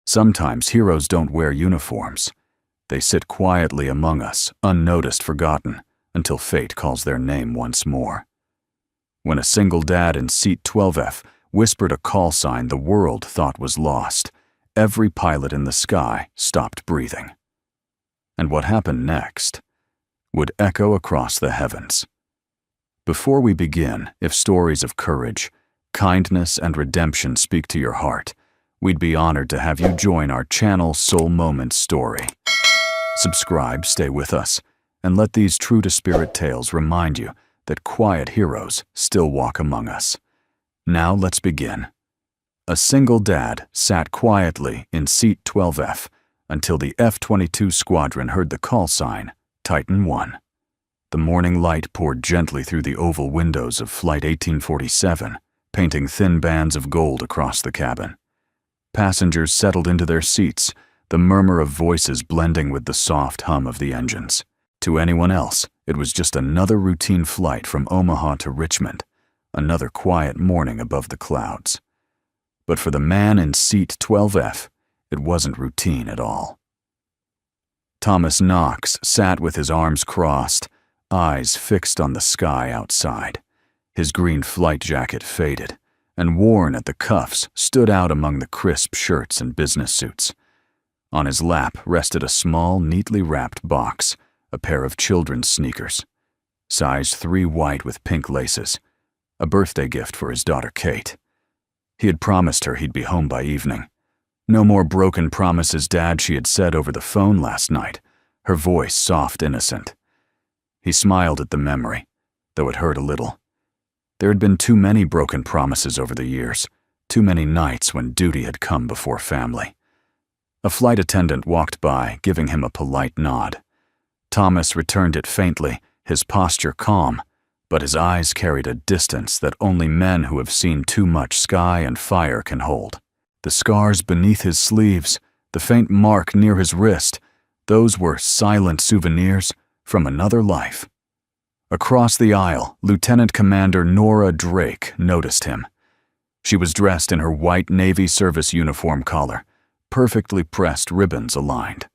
Sometimes heroes don't wear uniforms. They sit quietly among us, unnoticed, forgotten, until fate calls their name once more. When a single dad in seat 12F whispered a call sign the world thought was lost, every pilot in the sky stopped breathing. And what happened next would echo across the heavens. Before we begin, if stories of courage, kindness, and redemption speak to your heart, we'd be honored to have you join our channel Soul Moment Story. Subscribe, stay with us, and let these true-to-spirit tales remind you that quiet heroes still walk among us. Now let's begin. A single dad sat quietly in seat 12F until the F-22 Squadron heard the call sign, Titan 1. The morning light poured gently through the oval windows of Flight 1847, painting thin bands of gold across the cabin. Passengers settled into their seats, the murmur of voices blending with the soft hum of the engines. To anyone else, it was just another routine flight from Omaha to Richmond, another quiet morning above the clouds. But for the man in seat 12F, it wasn't routine at all. Thomas Knox sat with his arms crossed, eyes fixed on the sky outside. His green flight jacket faded, and worn at the cuffs stood out among the crisp shirts and business suits. On his lap rested a small, neatly wrapped box, a pair of children's sneakers, size 3 white with pink laces, a birthday gift for his daughter Kate. He had promised her he'd be home by evening. No more broken promises, Dad, she had said over the phone last night, her voice soft, innocent. He smiled at the memory, though it hurt a little. There had been too many broken promises over the years, too many nights when duty had come before family. A flight attendant walked by, giving him a polite nod. Thomas returned it faintly, his posture calm, but his eyes carried a distance that only men who have seen too much sky and fire can hold. The scars beneath his sleeves, the faint mark near his wrist, those were silent souvenirs from another life. Across the aisle, Lieutenant Commander Nora Drake noticed him. She was dressed in her white Navy service uniform collar, perfectly pressed ribbons aligned.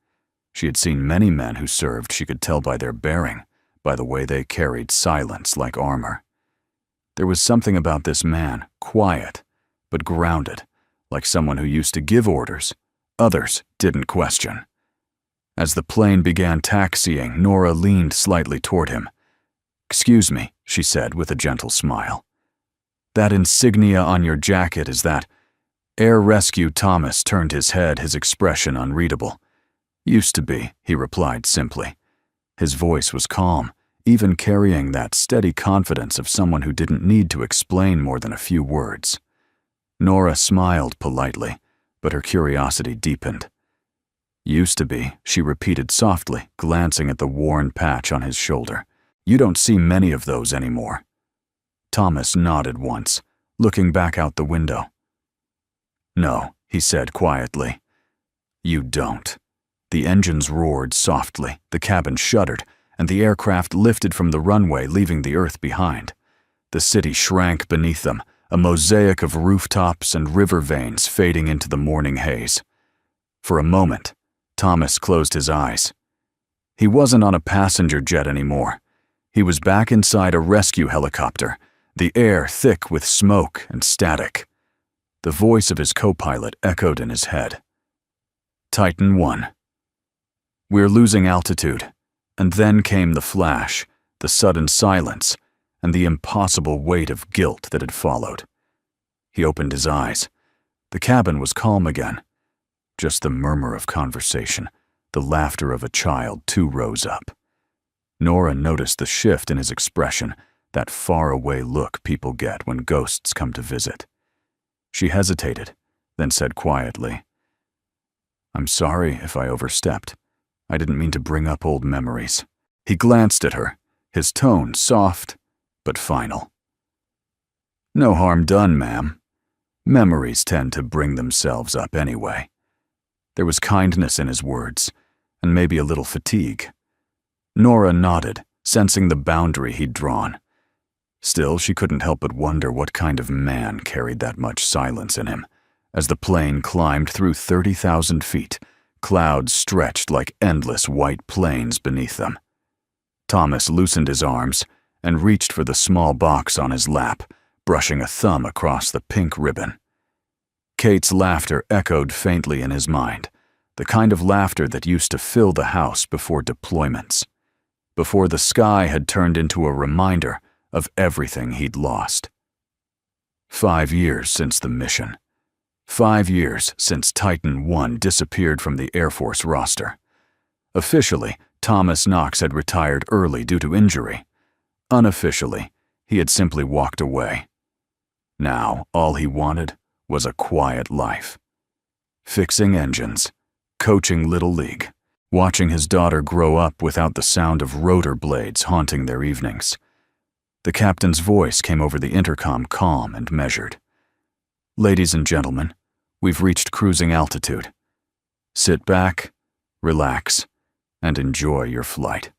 She had seen many men who served, she could tell by their bearing, by the way they carried silence like armor. There was something about this man, quiet, but grounded, like someone who used to give orders, others didn't question. As the plane began taxiing, Nora leaned slightly toward him. "Excuse me," she said with a gentle smile. "That insignia on your jacket, is that Air Rescue?" Thomas turned his head, his expression unreadable. "Used to be," he replied simply. His voice was calm, even carrying that steady confidence of someone who didn't need to explain more than a few words. Nora smiled politely, but her curiosity deepened. "Used to be," she repeated softly, glancing at the worn patch on his shoulder. "You don't see many of those anymore." Thomas nodded once, looking back out the window. "No," he said quietly. "You don't." The engines roared softly, the cabin shuddered, and the aircraft lifted from the runway, leaving the earth behind. The city shrank beneath them, a mosaic of rooftops and river veins fading into the morning haze. For a moment, Thomas closed his eyes. He wasn't on a passenger jet anymore. He was back inside a rescue helicopter, the air thick with smoke and static. The voice of his co-pilot echoed in his head. "Titan 1. We're losing altitude." And then came the flash, the sudden silence, and the impossible weight of guilt that had followed. He opened his eyes. The cabin was calm again. Just the murmur of conversation, the laughter of a child 2 rows up. Nora noticed the shift in his expression, that far-away look people get when ghosts come to visit. She hesitated, then said quietly, "I'm sorry if I overstepped. I didn't mean to bring up old memories." He glanced at her, his tone soft but final. "No harm done, ma'am. Memories tend to bring themselves up anyway." There was kindness in his words, and maybe a little fatigue. Nora nodded, sensing the boundary he'd drawn. Still, she couldn't help but wonder what kind of man carried that much silence in him, As the plane climbed through 30,000 feet, clouds stretched like endless white plains beneath them. Thomas loosened his arms and reached for the small box on his lap, brushing a thumb across the pink ribbon. Kate's laughter echoed faintly in his mind, the kind of laughter that used to fill the house before deployments, before the sky had turned into a reminder of everything he'd lost. 5 years since the mission. 5 years since Titan I disappeared from the Air Force roster. Officially, Thomas Knox had retired early due to injury. Unofficially, he had simply walked away. Now, all he wanted was a quiet life. Fixing engines, coaching Little League, watching his daughter grow up without the sound of rotor blades haunting their evenings. The captain's voice came over the intercom, calm and measured. "Ladies and gentlemen, we've reached cruising altitude. Sit back, relax, and enjoy your flight."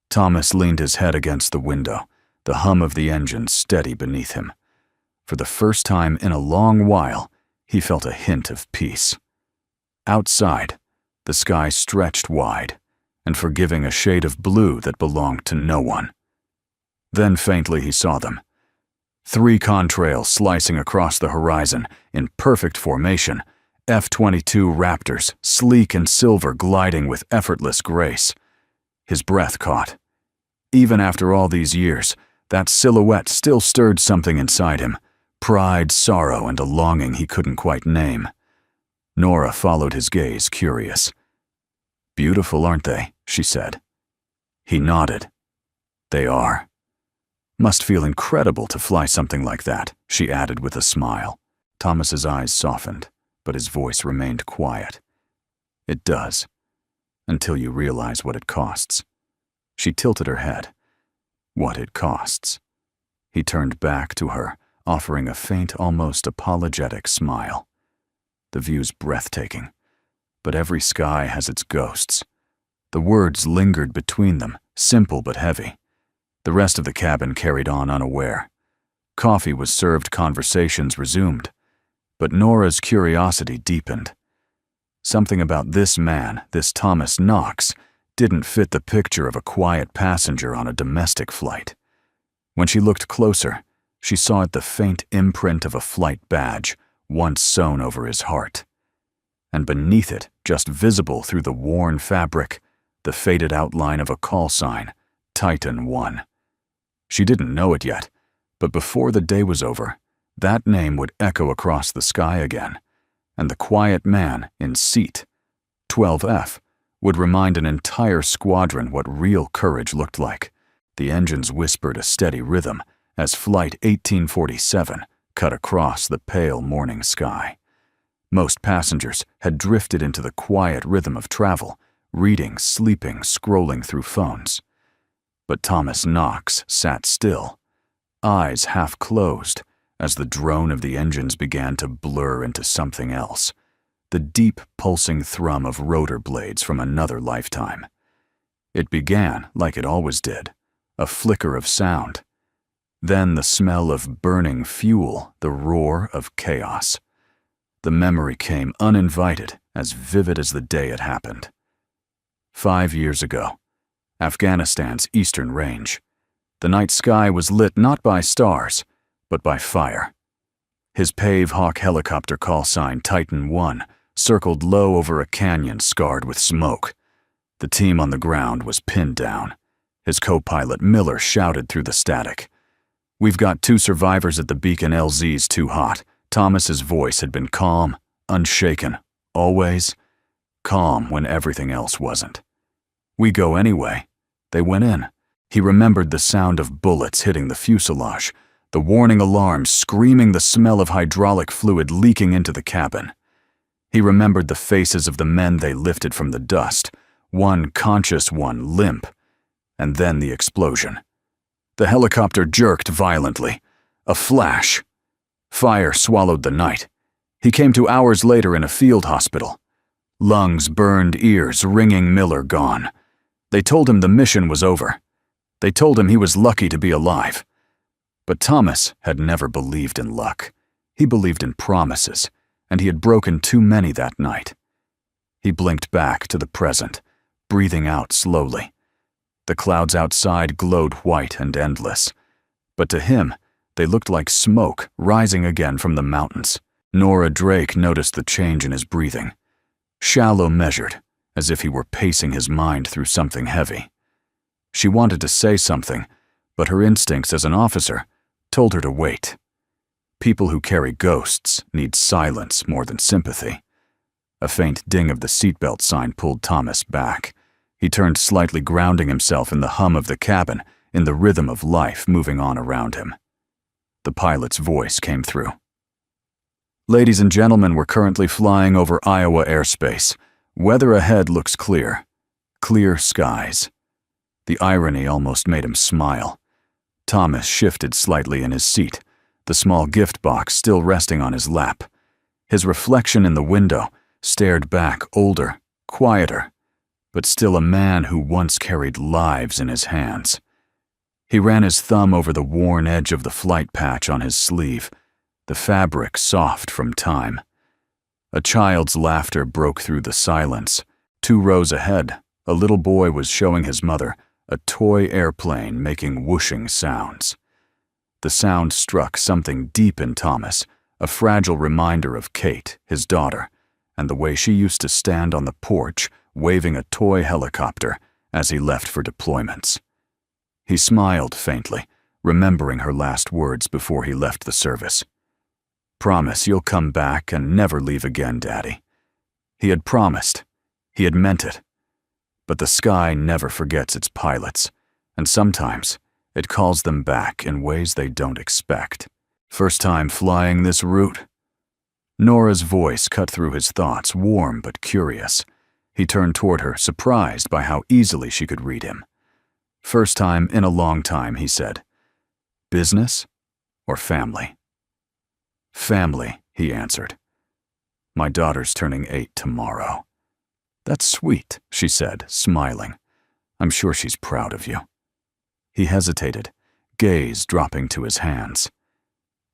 Thomas leaned his head against the window, the hum of the engine steady beneath him. For the first time in a long while, he felt a hint of peace. Outside, the sky stretched wide, and forgiving a shade of blue that belonged to no one. Then faintly he saw them. 3 contrails slicing across the horizon in perfect formation, F-22 Raptors, sleek and silver, gliding with effortless grace. His breath caught. Even after all these years, that silhouette still stirred something inside him, pride, sorrow, and a longing he couldn't quite name. Nora followed his gaze, curious. "Beautiful, aren't they?" she said. He nodded. "They are." "Must feel incredible to fly something like that," she added with a smile. Thomas's eyes softened, but his voice remained quiet. "It does, until you realize what it costs." She tilted her head. "What it costs." He turned back to her, offering a faint, almost apologetic smile. "The view's breathtaking, but every sky has its ghosts." The words lingered between them, simple but heavy. The rest of the cabin carried on unaware. Coffee was served, conversations resumed. But Nora's curiosity deepened. Something about this man, this Thomas Knox, didn't fit the picture of a quiet passenger on a domestic flight. When she looked closer, she saw the faint imprint of a flight badge, once sewn over his heart. And beneath it, just visible through the worn fabric, the faded outline of a call sign, Titan I. She didn't know it yet, but before the day was over, that name would echo across the sky again, and the quiet man in seat 12F would remind an entire squadron what real courage looked like. The engines whispered a steady rhythm as Flight 1847 cut across the pale morning sky. Most passengers had drifted into the quiet rhythm of travel, reading, sleeping, scrolling through phones. But Thomas Knox sat still, eyes half closed, as the drone of the engines began to blur into something else, the deep, pulsing thrum of rotor blades from another lifetime. It began, like it always did, a flicker of sound. Then the smell of burning fuel, the roar of chaos. The memory came uninvited, as vivid as the day it happened. 5 years ago, Afghanistan's eastern range. The night sky was lit not by stars, but by fire. His Pave Hawk helicopter call sign Titan I circled low over a canyon scarred with smoke. The team on the ground was pinned down. His co-pilot Miller shouted through the static. "We've got 2 survivors at the beacon. LZ's too hot." Thomas's voice had been calm, unshaken, always calm when everything else wasn't. "We go anyway." They went in. He remembered the sound of bullets hitting the fuselage, the warning alarms screaming, the smell of hydraulic fluid leaking into the cabin. He remembered the faces of the men they lifted from the dust, one conscious, one limp, and then the explosion. The helicopter jerked violently. A flash. Fire swallowed the night. He came to hours later in a field hospital. Lungs burned, ears ringing, Miller gone. They told him the mission was over. They told him he was lucky to be alive. But Thomas had never believed in luck. He believed in promises, and he had broken too many that night. He blinked back to the present, breathing out slowly. The clouds outside glowed white and endless, but to him, they looked like smoke rising again from the mountains. Nora Drake noticed the change in his breathing. Shallow, measured, as if he were pacing his mind through something heavy. She wanted to say something, but her instincts as an officer told her to wait. People who carry ghosts need silence more than sympathy. A faint ding of the seatbelt sign pulled Thomas back. He turned slightly, grounding himself in the hum of the cabin, in the rhythm of life moving on around him. The pilot's voice came through. Ladies and gentlemen, we're currently flying over Iowa airspace. Weather ahead looks clear. Clear skies. The irony almost made him smile. Thomas shifted slightly in his seat, the small gift box still resting on his lap. His reflection in the window stared back, older, quieter, but still a man who once carried lives in his hands. He ran his thumb over the worn edge of the flight patch on his sleeve, the fabric soft from time. A child's laughter broke through the silence. 2 rows ahead, a little boy was showing his mother a toy airplane making whooshing sounds. The sound struck something deep in Thomas, a fragile reminder of Kate, his daughter, and the way she used to stand on the porch waving a toy helicopter as he left for deployments. He smiled faintly, remembering her last words before he left the service. "Promise you'll come back and never leave again, Daddy." He had promised. He had meant it. But the sky never forgets its pilots, and sometimes it calls them back in ways they don't expect. "First time flying this route?" Nora's voice cut through his thoughts, warm but curious. He turned toward her, surprised by how easily she could read him. "First time in a long time," he said. "Business or family?" "Family," he answered. "My daughter's turning 8 tomorrow." "That's sweet," she said, smiling. "I'm sure she's proud of you." He hesitated, gaze dropping to his hands.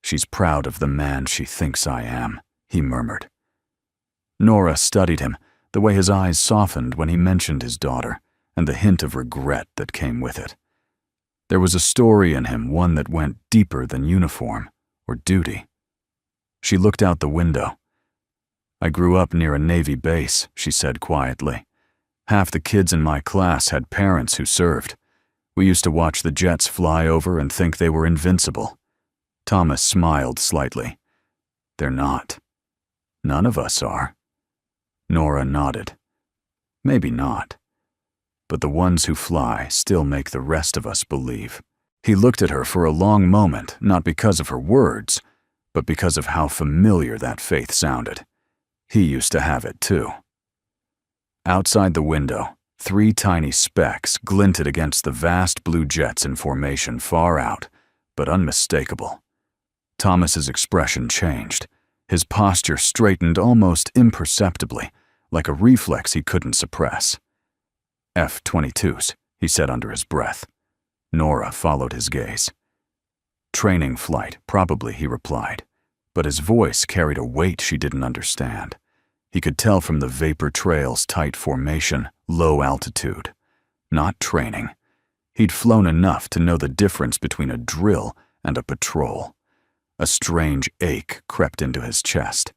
"She's proud of the man she thinks I am," he murmured. Nora studied him, the way his eyes softened when he mentioned his daughter, and the hint of regret that came with it. There was a story in him, one that went deeper than uniform or duty. She looked out the window. "I grew up near a Navy base," she said quietly. "Half the kids in my class had parents who served. We used to watch the jets fly over and think they were invincible." Thomas smiled slightly. "They're not. None of us are." Nora nodded. "Maybe not. But the ones who fly still make the rest of us believe." He looked at her for a long moment, not because of her words, but because of how familiar that faith sounded. He used to have it too. Outside the window, 3 tiny specks glinted against the vast blue jets in formation far out, but unmistakable. Thomas's expression changed. His posture straightened almost imperceptibly, like a reflex he couldn't suppress. "F-22s," he said under his breath. Nora followed his gaze. "Training flight, probably," he replied, but his voice carried a weight she didn't understand. He could tell from the vapor trail's tight formation, low altitude. Not training. He'd flown enough to know the difference between a drill and a patrol. A strange ache crept into his chest.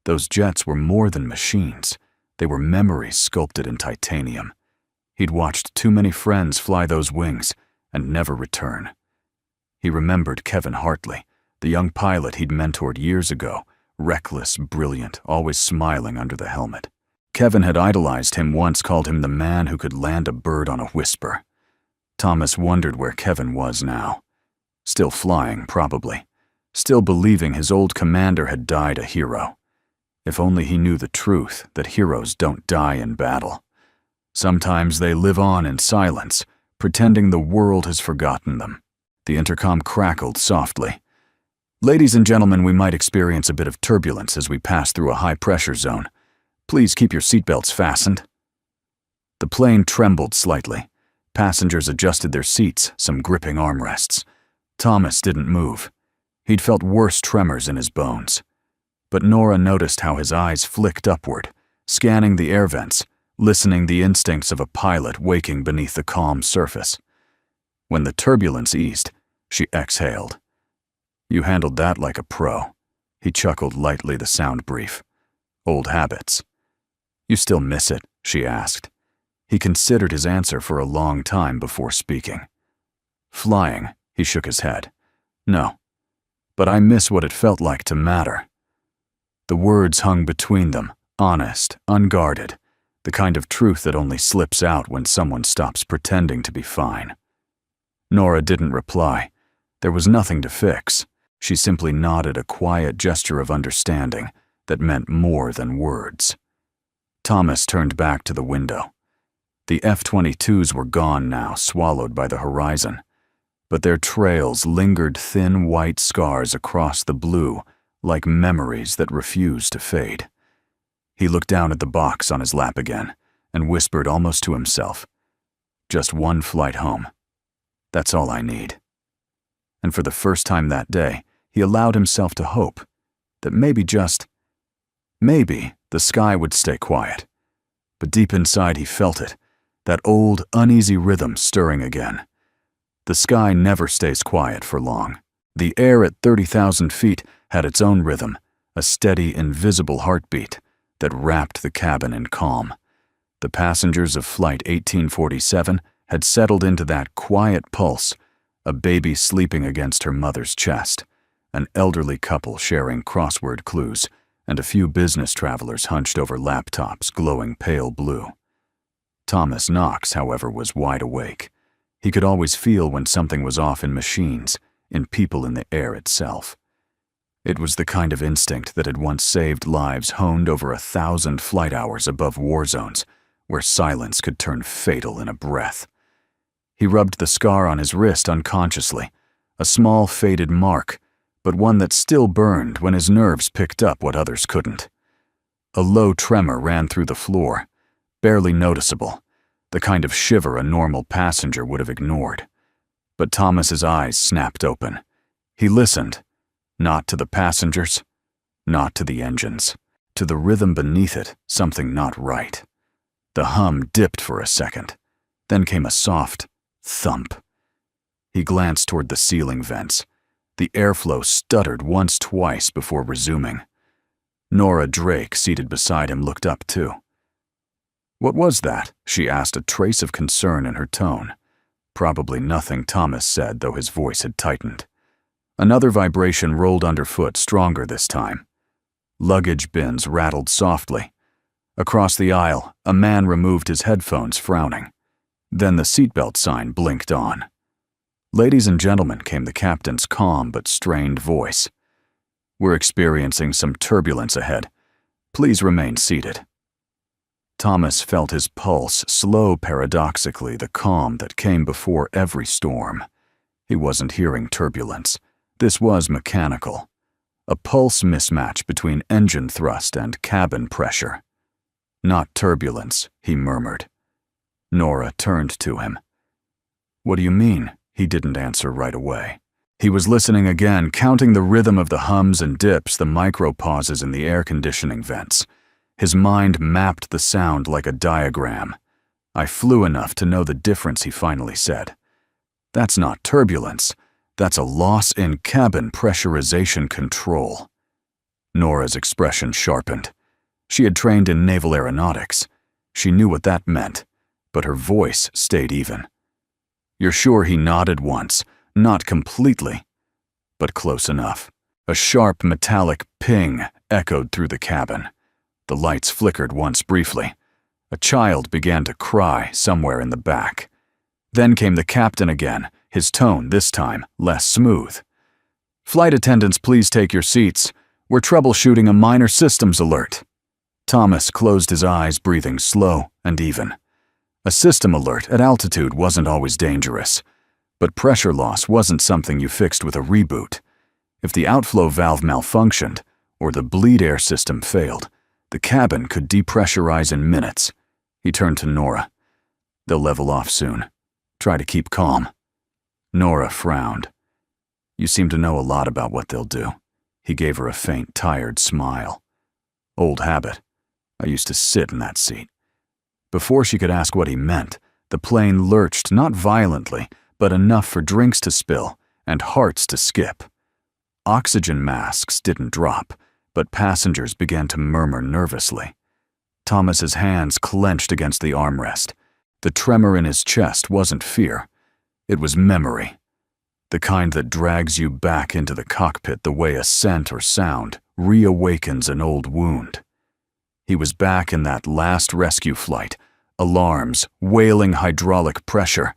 Those jets were more than machines. They were memories sculpted in titanium. He'd watched too many friends fly those wings and never return. He remembered Kevin Hartley, the young pilot he'd mentored years ago, reckless, brilliant, always smiling under the helmet. Kevin had idolized him once, called him the man who could land a bird on a whisper. Thomas wondered where Kevin was now. Still flying, probably. Still believing his old commander had died a hero. If only he knew the truth, that heroes don't die in battle. Sometimes they live on in silence, pretending the world has forgotten them. The intercom crackled softly. "Ladies and gentlemen, we might experience a bit of turbulence as we pass through a high-pressure zone. Please keep your seatbelts fastened." The plane trembled slightly. Passengers adjusted their seats, some gripping armrests. Thomas didn't move. He'd felt worse tremors in his bones. but Nora noticed how his eyes flicked upward, scanning the air vents, listening the instincts of a pilot waking beneath the calm surface. When the turbulence eased, she exhaled. "You handled that like a pro." He chuckled lightly, the sound brief. "Old habits." "You still miss it?" she asked. He considered his answer for a long time before speaking. "Flying," he shook his head. "No. But I miss what it felt like to matter." The words hung between them, honest, unguarded, the kind of truth that only slips out when someone stops pretending to be fine. Nora didn't reply. There was nothing to fix. She simply nodded, a quiet gesture of understanding that meant more than words. Thomas turned back to the window. The F-22s were gone now, swallowed by the horizon, but their trails lingered, thin white scars across the blue, like memories that refused to fade. He looked down at the box on his lap again and whispered almost to himself, "Just one flight home. That's all I need." And for the first time that day, he allowed himself to hope that maybe the sky would stay quiet. But deep inside he felt it, that old, uneasy rhythm stirring again. The sky never stays quiet for long. The air at 30,000 feet had its own rhythm, a steady, invisible heartbeat that wrapped the cabin in calm. The passengers of Flight 1847 had settled into that quiet pulse, a baby sleeping against her mother's chest, an elderly couple sharing crossword clues, and a few business travelers hunched over laptops glowing pale blue. Thomas Knox, however, was wide awake. He could always feel when something was off in machines, in people, in the air itself. It was the kind of instinct that had once saved lives, honed over 1,000 flight hours above war zones, where silence could turn fatal in a breath. He rubbed the scar on his wrist unconsciously, a small faded mark, but one that still burned when his nerves picked up what others couldn't. A low tremor ran through the floor, barely noticeable, the kind of shiver a normal passenger would have ignored. But Thomas's eyes snapped open. He listened, not to the passengers, not to the engines, to the rhythm beneath it, something not right. The hum dipped for a second, then came a soft thump. He glanced toward the ceiling vents. The airflow stuttered twice before resuming. Nora Drake, seated beside him, looked up too. "What was that?" she asked, a trace of concern in her tone. Probably nothing, Thomas said, though his voice had tightened. Another vibration rolled underfoot, stronger this time. Luggage bins rattled softly. Across the aisle, a man removed his headphones, frowning. Then the seatbelt sign blinked on. "Ladies and gentlemen," came the captain's calm but strained voice. "We're experiencing some turbulence ahead. Please remain seated." Thomas felt his pulse slow, paradoxically, the calm that came before every storm. He wasn't hearing turbulence. This was mechanical. A pulse mismatch between engine thrust and cabin pressure. "Not turbulence," he murmured. Nora turned to him. "What do you mean?" He didn't answer right away. He was listening again, counting the rhythm of the hums and dips, the micro-pauses in the air conditioning vents. His mind mapped the sound like a diagram. "I flew enough to know the difference," he finally said. "That's not turbulence. That's a loss in cabin pressurization control." Nora's expression sharpened. She had trained in naval aeronautics. She knew what that meant, but her voice stayed even. "You're sure?" He nodded once, not completely, but close enough. A sharp metallic ping echoed through the cabin. The lights flickered once briefly. A child began to cry somewhere in the back. Then came the captain again, his tone this time less smooth. "Flight attendants, please take your seats. We're troubleshooting a minor systems alert." Thomas closed his eyes, breathing slow and even. A system alert at altitude wasn't always dangerous, but pressure loss wasn't something you fixed with a reboot. If the outflow valve malfunctioned or the bleed air system failed, the cabin could depressurize in minutes. He turned to Nora. "They'll level off soon. Try to keep calm." Nora frowned. "You seem to know a lot about what they'll do." He gave her a faint, tired smile. Old habit. I used to sit in that seat. Before she could ask what he meant, the plane lurched not violently, but enough for drinks to spill and hearts to skip. Oxygen masks didn't drop, but passengers began to murmur nervously. Thomas's hands clenched against the armrest. The tremor in his chest wasn't fear. It was memory. The kind that drags you back into the cockpit the way a scent or sound reawakens an old wound. He was back in that last rescue flight, alarms, wailing hydraulic pressure,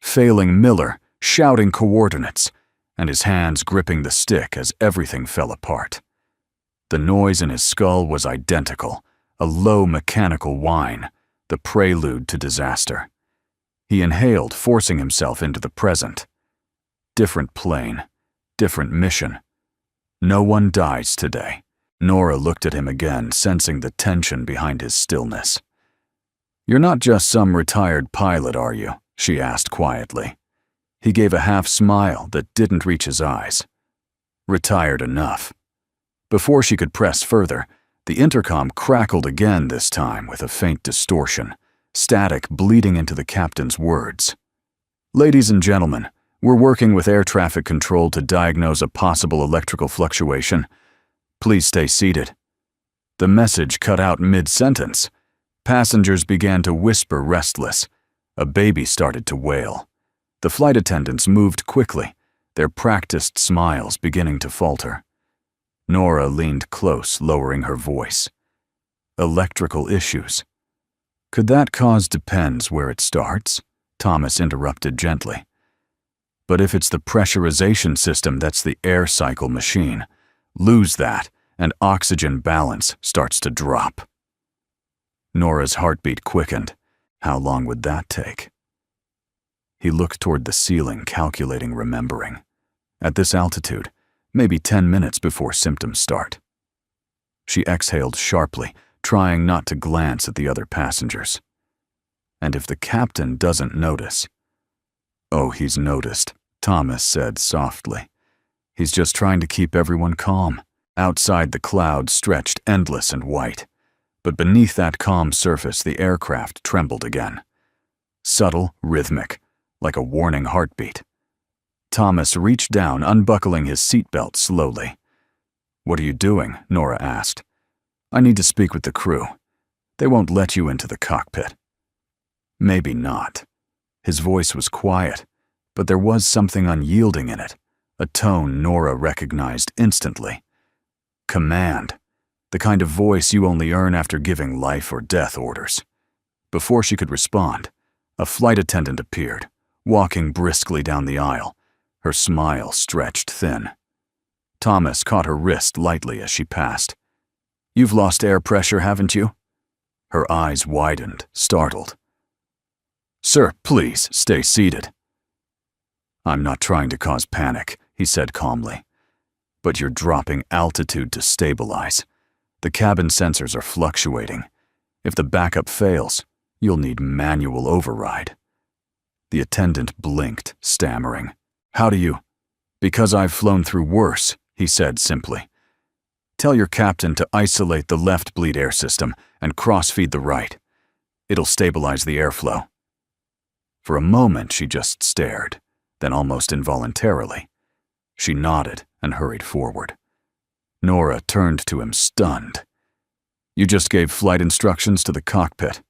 failing Miller, shouting coordinates, and his hands gripping the stick as everything fell apart. The noise in his skull was identical, a low mechanical whine, the prelude to disaster. He inhaled, forcing himself into the present. Different plane, different mission. No one dies today. Nora looked at him again, sensing the tension behind his stillness. "You're not just some retired pilot, are you?" she asked quietly. He gave a half smile that didn't reach his eyes. Retired enough. Before she could press further, the intercom crackled again, this time with a faint distortion, static bleeding into the captain's words. "Ladies and gentlemen, we're working with air traffic control to diagnose a possible electrical fluctuation. Please stay seated." The message cut out mid-sentence. Passengers began to whisper, restless. A baby started to wail. The flight attendants moved quickly, their practiced smiles beginning to falter. Nora leaned close, lowering her voice. "Electrical issues. Could that cause depends where it starts?" Thomas interrupted gently. "But if it's the pressurization system that's the air cycle machine, lose that, and oxygen balance starts to drop." Nora's heartbeat quickened. How long would that take? He looked toward the ceiling, calculating, remembering. At this altitude, maybe 10 minutes before symptoms start. She exhaled sharply, trying not to glance at the other passengers. And if the captain doesn't notice? "Oh, he's noticed," Thomas said softly. "He's just trying to keep everyone calm." Outside, the clouds stretched endless and white. But beneath that calm surface, the aircraft trembled again. Subtle, rhythmic, like a warning heartbeat. Thomas reached down, unbuckling his seatbelt slowly. "What are you doing?" Nora asked. "I need to speak with the crew. They won't let you into the cockpit." Maybe not. His voice was quiet, but there was something unyielding in it, a tone Nora recognized instantly. Command. The kind of voice you only earn after giving life or death orders. Before she could respond, a flight attendant appeared, walking briskly down the aisle, her smile stretched thin. Thomas caught her wrist lightly as she passed. "You've lost air pressure, haven't you?" Her eyes widened, startled. "Sir, please stay seated." "I'm not trying to cause panic," he said calmly. "But you're dropping altitude to stabilize. The cabin sensors are fluctuating. If the backup fails, you'll need manual override." The attendant blinked, stammering. "How do you—" "Because I've flown through worse," he said simply. "Tell your captain to isolate the left bleed air system and cross-feed the right. It'll stabilize the airflow." For a moment she just stared, then almost involuntarily. She nodded and hurried forward. Nora turned to him, stunned. "You just gave flight instructions to the cockpit."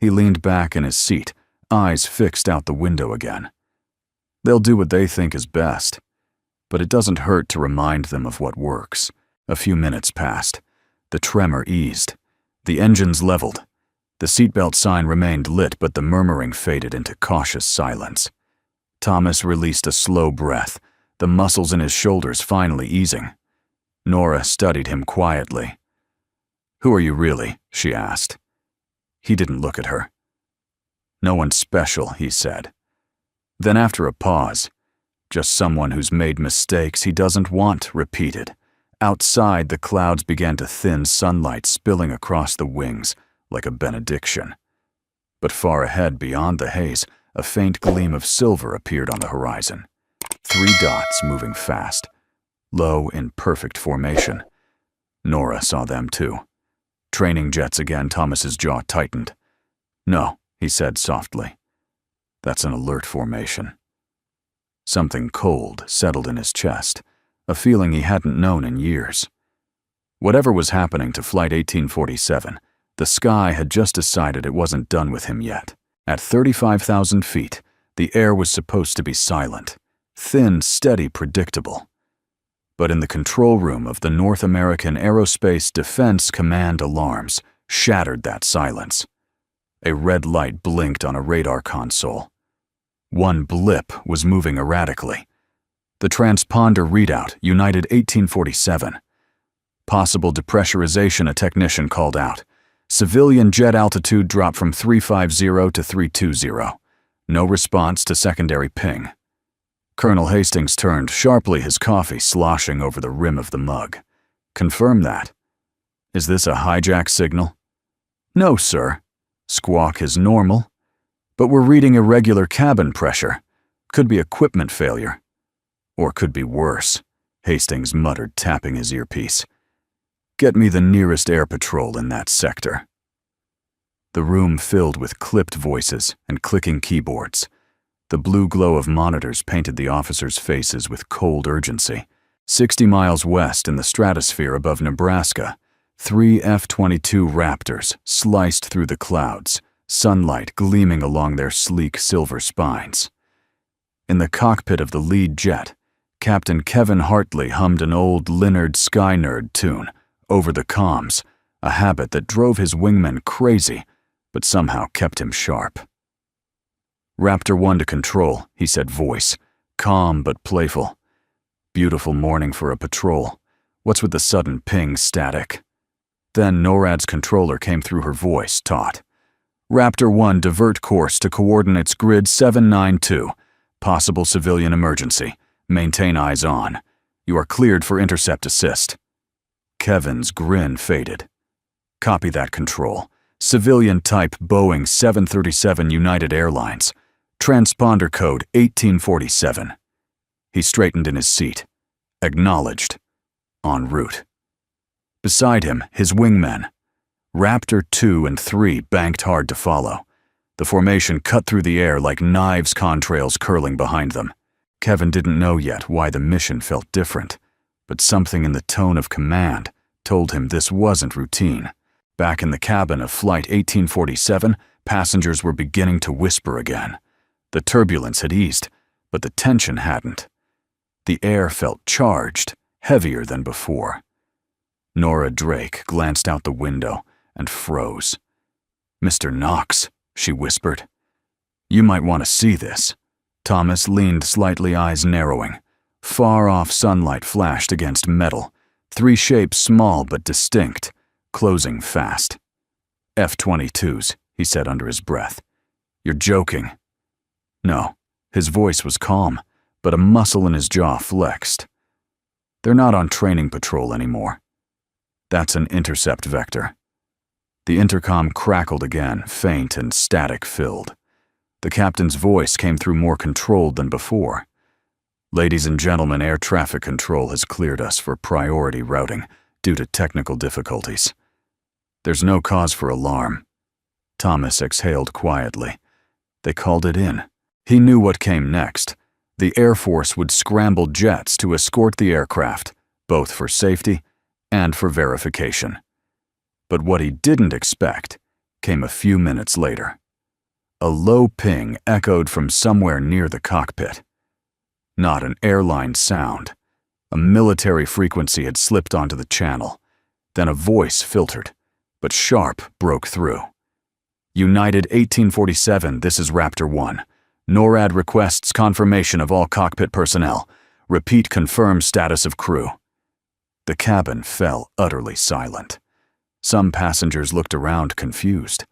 He leaned back in his seat, eyes fixed out the window again. "They'll do what they think is best. But it doesn't hurt to remind them of what works." A few minutes passed. The tremor eased. The engines leveled. The seatbelt sign remained lit, but the murmuring faded into cautious silence. Thomas released a slow breath, the muscles in his shoulders finally easing. Nora studied him quietly. "Who are you really?" she asked. He didn't look at her. "No one special," he said. Then after a pause, "Just someone who's made mistakes he doesn't want repeated." Outside, the clouds began to thin, sunlight spilling across the wings like a benediction. But far ahead, beyond the haze, a faint gleam of silver appeared on the horizon. 3 dots moving fast. low in perfect formation. Nora saw them too. Training jets again. Thomas's jaw tightened. "No," he said softly. "That's an alert formation." Something cold settled in his chest, a feeling he hadn't known in years. Whatever was happening to Flight 1847, the sky had just decided it wasn't done with him yet. At 35,000 feet, the air was supposed to be silent, thin, steady, predictable. But in the control room of the North American Aerospace Defense Command, alarms shattered that silence. A red light blinked on a radar console. One blip was moving erratically. The transponder readout, United 1847. Possible depressurization, a technician called out. Civilian jet altitude dropped from 350 to 320. No response to secondary ping. Colonel Hastings turned sharply, his coffee sloshing over the rim of the mug. "Confirm that. Is this a hijack signal?" "No, sir. Squawk is normal. But we're reading irregular cabin pressure. Could be equipment failure. Or could be worse," Hastings muttered, tapping his earpiece. "Get me the nearest air patrol in that sector." The room filled with clipped voices and clicking keyboards. The blue glow of monitors painted the officers' faces with cold urgency. 60 miles west in the stratosphere above Nebraska, 3 F-22 Raptors sliced through the clouds, sunlight gleaming along their sleek silver spines. In the cockpit of the lead jet, Captain Kevin Hartley hummed an old Leonard Skynyrd tune over the comms, a habit that drove his wingmen crazy, but somehow kept him sharp. "Raptor 1 to control," he said, voice calm but playful. "Beautiful morning for a patrol. What's with the sudden ping static?" Then NORAD's controller came through her voice, taut. "Raptor 1, divert course to coordinates grid 792. Possible civilian emergency. Maintain eyes on. You are cleared for intercept assist." Kevin's grin faded. "Copy that, control. Civilian type Boeing 737 United Airlines. Transponder code 1847. He straightened in his seat. Acknowledged. En route. Beside him, his wingmen. Raptor 2 and 3 banked hard to follow. The formation cut through the air like knives, contrails curling behind them. Kevin didn't know yet why the mission felt different, but something in the tone of command told him this wasn't routine. Back in the cabin of Flight 1847, passengers were beginning to whisper again. The turbulence had eased, but the tension hadn't. The air felt charged, heavier than before. Nora Drake glanced out the window and froze. "Mr. Knox," she whispered. "You might want to see this." Thomas leaned slightly, eyes narrowing. Far-off sunlight flashed against metal, 3 shapes small but distinct, closing fast. "F-22s, he said under his breath. "You're joking." No, his voice was calm, but a muscle in his jaw flexed. "They're not on training patrol anymore. That's an intercept vector." The intercom crackled again, faint and static-filled. The captain's voice came through more controlled than before. "Ladies and gentlemen, air traffic control has cleared us for priority routing due to technical difficulties. There's no cause for alarm." Thomas exhaled quietly. They called it in. He knew what came next. The Air Force would scramble jets to escort the aircraft, both for safety and for verification. But what he didn't expect came a few minutes later. A low ping echoed from somewhere near the cockpit. Not an airline sound. A military frequency had slipped onto the channel. Then a voice filtered, but sharp, broke through. "United 1847, this is Raptor 1. NORAD requests confirmation of all cockpit personnel. Repeat, confirm status of crew." The cabin fell utterly silent. Some passengers looked around confused.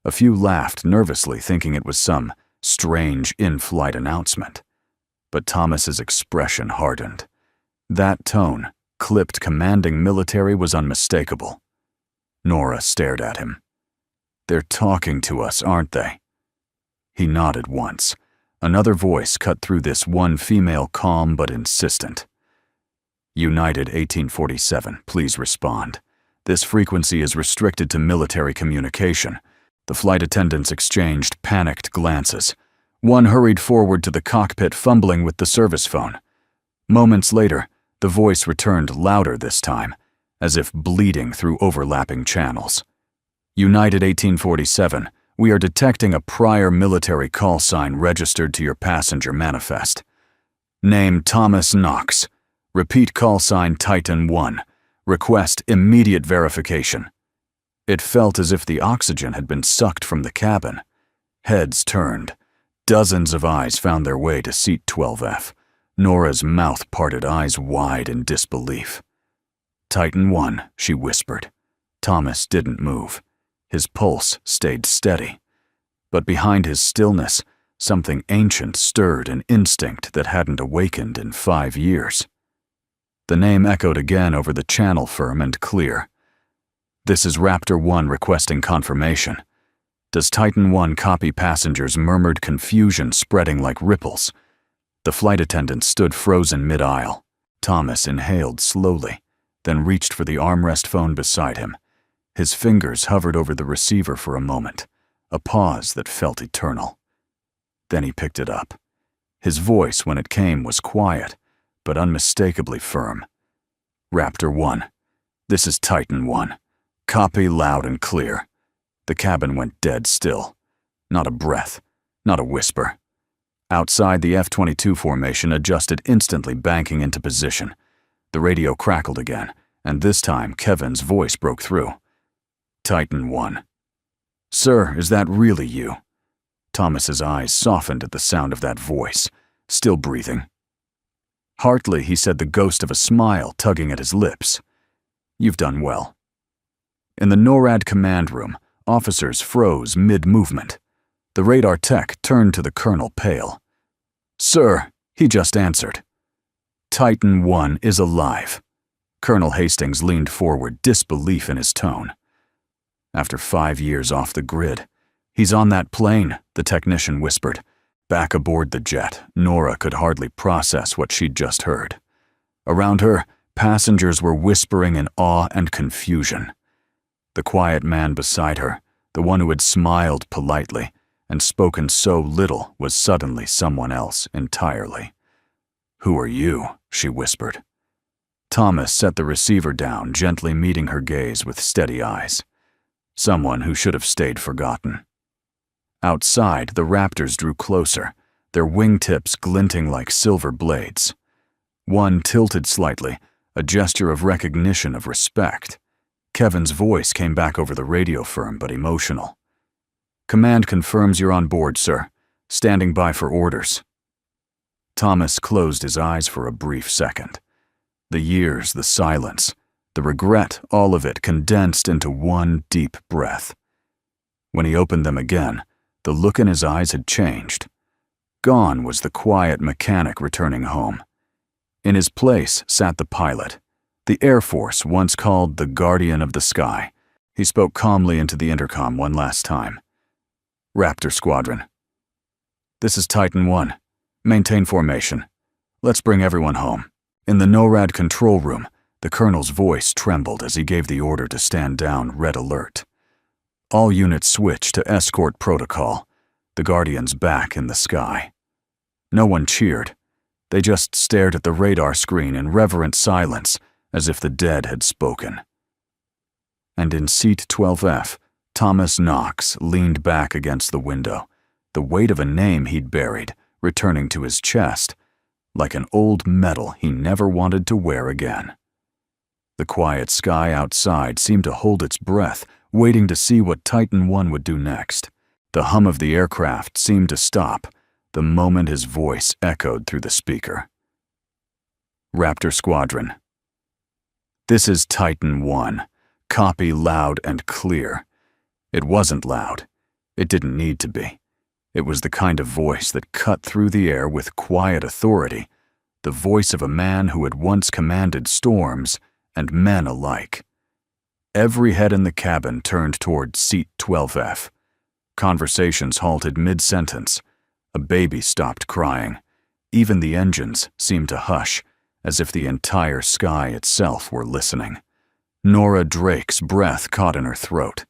A few laughed nervously, thinking it was some strange in-flight announcement. But Thomas's expression hardened. That tone, clipped, commanding military, was unmistakable. Nora stared at him. "They're talking to us, aren't they?" He nodded once. Another voice cut through this, one female, calm but insistent. United 1847, please respond. This frequency is restricted to military communication. The flight attendants exchanged panicked glances. One hurried forward to the cockpit, fumbling with the service phone. Moments later, the voice returned louder this time, as if bleeding through overlapping channels. United 1847, we are detecting a prior military call sign registered to your passenger manifest. Name Thomas Knox. Repeat call sign Titan 1. Request immediate verification. It felt as if the oxygen had been sucked from the cabin. Heads turned. Dozens of eyes found their way to seat 12F. Nora's mouth parted, eyes wide in disbelief. Titan 1, she whispered. Thomas didn't move. His pulse stayed steady. But behind his stillness, something ancient stirred, an instinct that hadn't awakened in 5 years. The name echoed again over the channel, firm and clear. This is Raptor 1 requesting confirmation. Does Titan 1 copy? Passengers murmured, confusion spreading like ripples. The flight attendant stood frozen mid-aisle. Thomas inhaled slowly, then reached for the armrest phone beside him. His fingers hovered over the receiver for a moment, a pause that felt eternal. Then he picked it up. His voice, when it came, was quiet, but unmistakably firm. Raptor 1, this is Titan 1. Copy loud and clear. The cabin went dead still. Not a breath, not a whisper. Outside, the F-22 formation adjusted instantly, banking into position. The radio crackled again, and this time Kevin's voice broke through. Titan 1. Sir, is that really you? Thomas's eyes softened at the sound of that voice, still breathing. Hartley, he said, the ghost of a smile tugging at his lips. You've done well. In the NORAD command room, officers froze mid-movement. The radar tech turned to the colonel, pale. Sir, he just answered. Titan 1 is alive. Colonel Hastings leaned forward, disbelief in his tone. After 5 years off the grid, he's on that plane, the technician whispered. Back aboard the jet, Nora could hardly process what she'd just heard. Around her, passengers were whispering in awe and confusion. The quiet man beside her, the one who had smiled politely and spoken so little, was suddenly someone else entirely. Who are you? She whispered. Thomas set the receiver down, gently meeting her gaze with steady eyes. Someone who should have stayed forgotten. Outside, the raptors drew closer, their wingtips glinting like silver blades. One tilted slightly, a gesture of recognition, of respect. Kevin's voice came back over the radio, firm but emotional. Command confirms you're on board, sir. Standing by for orders. Thomas closed his eyes for a brief second. The years, the silence, the regret, all of it condensed into one deep breath. When he opened them again, the look in his eyes had changed. Gone was the quiet mechanic returning home. In his place sat the pilot, the Air Force once called the Guardian of the Sky. He spoke calmly into the intercom one last time. Raptor Squadron. This is Titan 1. Maintain formation. Let's bring everyone home. In the NORAD control room, the colonel's voice trembled as he gave the order to stand down, red alert. All units switched to escort protocol, the Guardians back in the sky. No one cheered. They just stared at the radar screen in reverent silence, as if the dead had spoken. And in seat 12F, Thomas Knox leaned back against the window, the weight of a name he'd buried returning to his chest, like an old medal he never wanted to wear again. The quiet sky outside seemed to hold its breath, waiting to see what Titan 1 would do next. The hum of the aircraft seemed to stop the moment his voice echoed through the speaker. Raptor Squadron. This is Titan 1. Copy loud and clear. It wasn't loud. It didn't need to be. It was the kind of voice that cut through the air with quiet authority, the voice of a man who had once commanded storms and men alike. Every head in the cabin turned toward seat 12F. Conversations halted mid-sentence. A baby stopped crying. Even the engines seemed to hush, as if the entire sky itself were listening. Nora Drake's breath caught in her throat.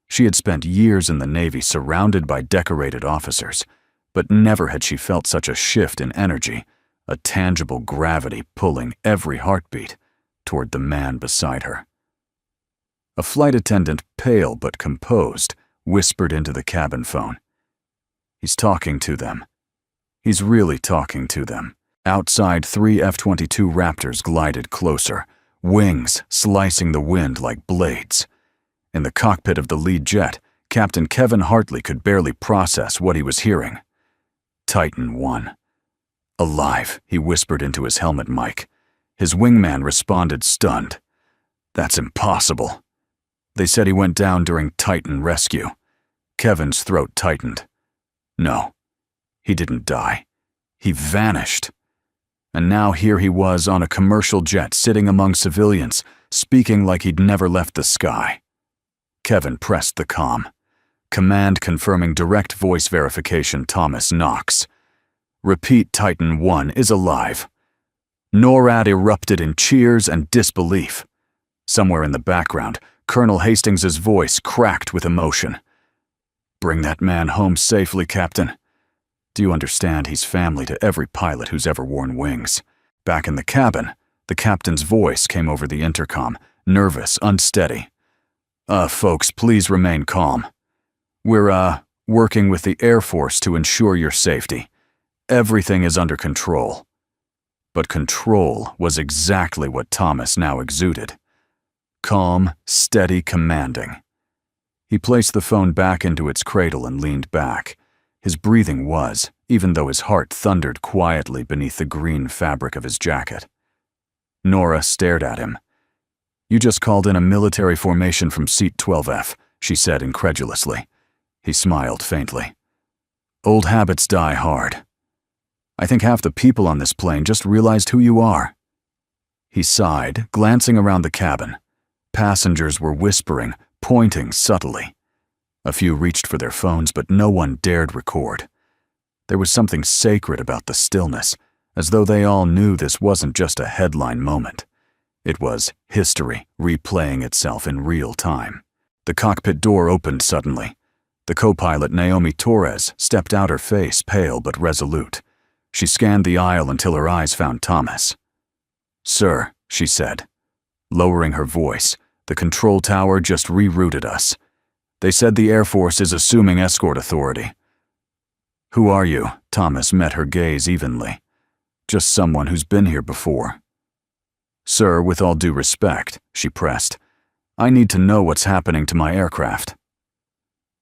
She had spent years in the Navy surrounded by decorated officers, but never had she felt such a shift in energy, a tangible gravity pulling every heartbeat toward the man beside her. A flight attendant, pale but composed, whispered into the cabin phone. He's talking to them. He's really talking to them. Outside, 3 F-22 Raptors glided closer, wings slicing the wind like blades. In the cockpit of the lead jet, Captain Kevin Hartley could barely process what he was hearing. Titan 1. Alive, he whispered into his helmet mic. His wingman responded stunned. That's impossible. They said he went down during Titan rescue. Kevin's throat tightened. No, he didn't die. He vanished. And now here he was on a commercial jet sitting among civilians, speaking like he'd never left the sky. Kevin pressed the comm. Command confirming direct voice verification. Thomas Knox. Repeat, Titan 1 is alive. NORAD erupted in cheers and disbelief. Somewhere in the background, Colonel Hastings's voice cracked with emotion. Bring that man home safely, Captain. Do you understand he's family to every pilot who's ever worn wings? Back in the cabin, the captain's voice came over the intercom, nervous, unsteady. Folks, please remain calm. We're, working with the Air Force to ensure your safety. Everything is under control. But control was exactly what Thomas now exuded. Calm, steady, commanding. He placed the phone back into its cradle and leaned back. His breathing was, even though his heart thundered quietly beneath the green fabric of his jacket. Nora stared at him. You just called in a military formation from Seat 12F, she said incredulously. He smiled faintly. Old habits die hard. I think half the people on this plane just realized who you are. He sighed, glancing around the cabin. Passengers were whispering, pointing subtly. A few reached for their phones, but no one dared record. There was something sacred about the stillness, as though they all knew this wasn't just a headline moment. It was history replaying itself in real time. The cockpit door opened suddenly. The co-pilot, Naomi Torres, stepped out, her face pale but resolute. She scanned the aisle until her eyes found Thomas. Sir, she said. Lowering her voice, the control tower just rerouted us. They said the Air Force is assuming escort authority. Who are you? Thomas met her gaze evenly. Just someone who's been here before. Sir, with all due respect, she pressed, I need to know what's happening to my aircraft.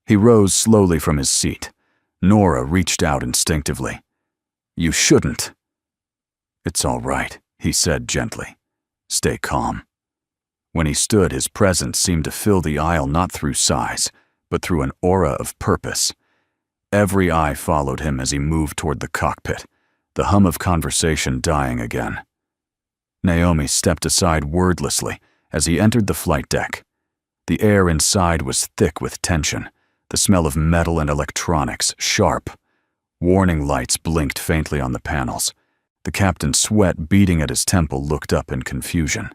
He rose slowly from his seat. Nora reached out instinctively. You shouldn't. It's all right, he said gently. Stay calm. When he stood, his presence seemed to fill the aisle not through size, but through an aura of purpose. Every eye followed him as he moved toward the cockpit, the hum of conversation dying again. Naomi stepped aside wordlessly as he entered the flight deck. The air inside was thick with tension, the smell of metal and electronics sharp. Warning lights blinked faintly on the panels. The captain's sweat beating at his temple looked up in confusion.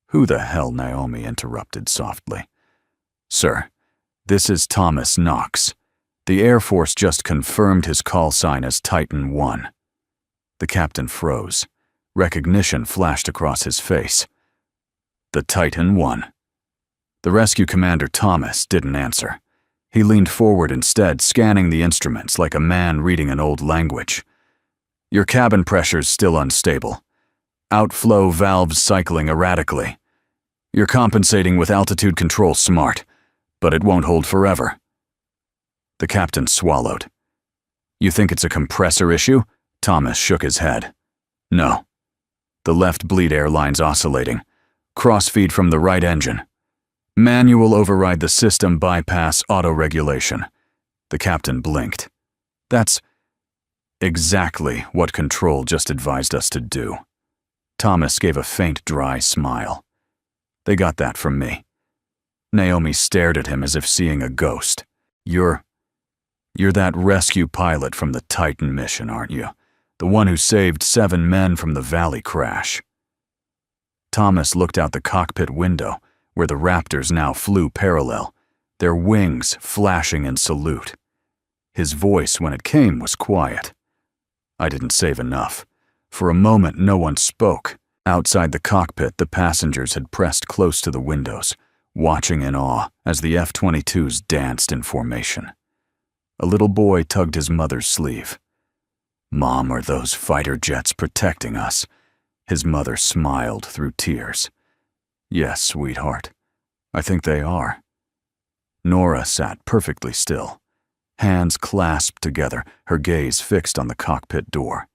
Who the hell? Naomi interrupted softly. Sir, this is Thomas Knox. The Air Force just confirmed his call sign as Titan 1. The captain froze. Recognition flashed across his face. The Titan 1. The rescue commander, Thomas, didn't answer. He leaned forward instead, scanning the instruments like a man reading an old language. Your cabin pressure's still unstable. Outflow valves cycling erratically. You're compensating with altitude control smart, but it won't hold forever. The captain swallowed. You think it's a compressor issue? Thomas shook his head. No. The left bleed air line's oscillating. Crossfeed from the right engine. Manual override the system bypass auto-regulation. The captain blinked. That's exactly what Control just advised us to do. Thomas gave a faint, dry smile. They got that from me. Naomi stared at him as if seeing a ghost. You're that rescue pilot from the Titan mission, aren't you? The one who saved 7 men from the Valley crash. Thomas looked out the cockpit window, where the Raptors now flew parallel, their wings flashing in salute. His voice, when it came, was quiet. I didn't save enough. For a moment, no one spoke. Outside the cockpit, the passengers had pressed close to the windows, watching in awe as the F-22s danced in formation. A little boy tugged his mother's sleeve. "Mom, are those fighter jets protecting us?" His mother smiled through tears. "Yes, sweetheart. I think they are." Nora sat perfectly still, hands clasped together, her gaze fixed on the cockpit door.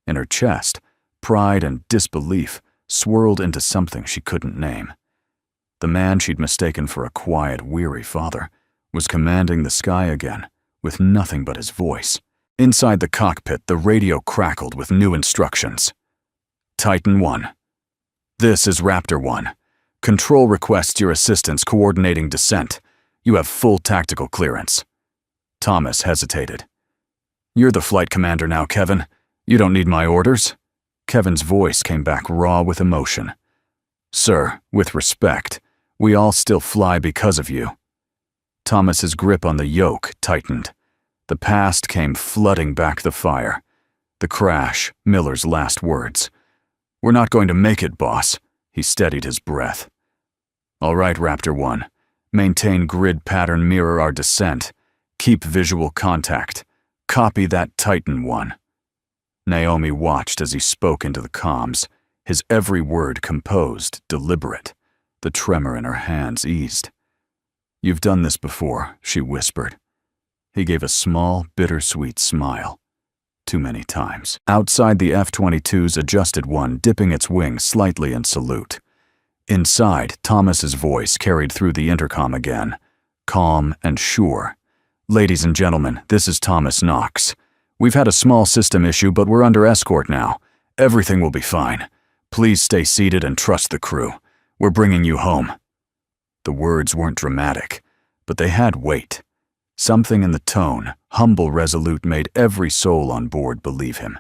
In her chest, pride and disbelief swirled into something she couldn't name. The man she'd mistaken for a quiet, weary father was commanding the sky again, with nothing but his voice. Inside the cockpit, the radio crackled with new instructions. Titan 1. This is Raptor 1. Control requests your assistance coordinating descent. You have full tactical clearance. Thomas hesitated. "You're the flight commander now, Kevin. You don't need my orders." Kevin's voice came back raw with emotion. "Sir, with respect, we all still fly because of you." Thomas's grip on the yoke tightened. The past came flooding back the fire. The crash, Miller's last words. "We're not going to make it, boss." He steadied his breath. "All right, Raptor 1. Maintain grid pattern, mirror our descent. Keep visual contact. Copy that, Titan 1. Naomi watched as he spoke into the comms, his every word composed, deliberate. The tremor in her hands eased. "You've done this before," she whispered. He gave a small, bittersweet smile. "Too many times." Outside, the F-22's adjusted one, dipping its wings slightly in salute. Inside, Thomas's voice carried through the intercom again, calm and sure. "Ladies and gentlemen, this is Thomas Knox. We've had a small system issue, but we're under escort now. Everything will be fine. Please stay seated and trust the crew. We're bringing you home." The words weren't dramatic, but they had weight. Something in the tone, humble, resolute, made every soul on board believe him.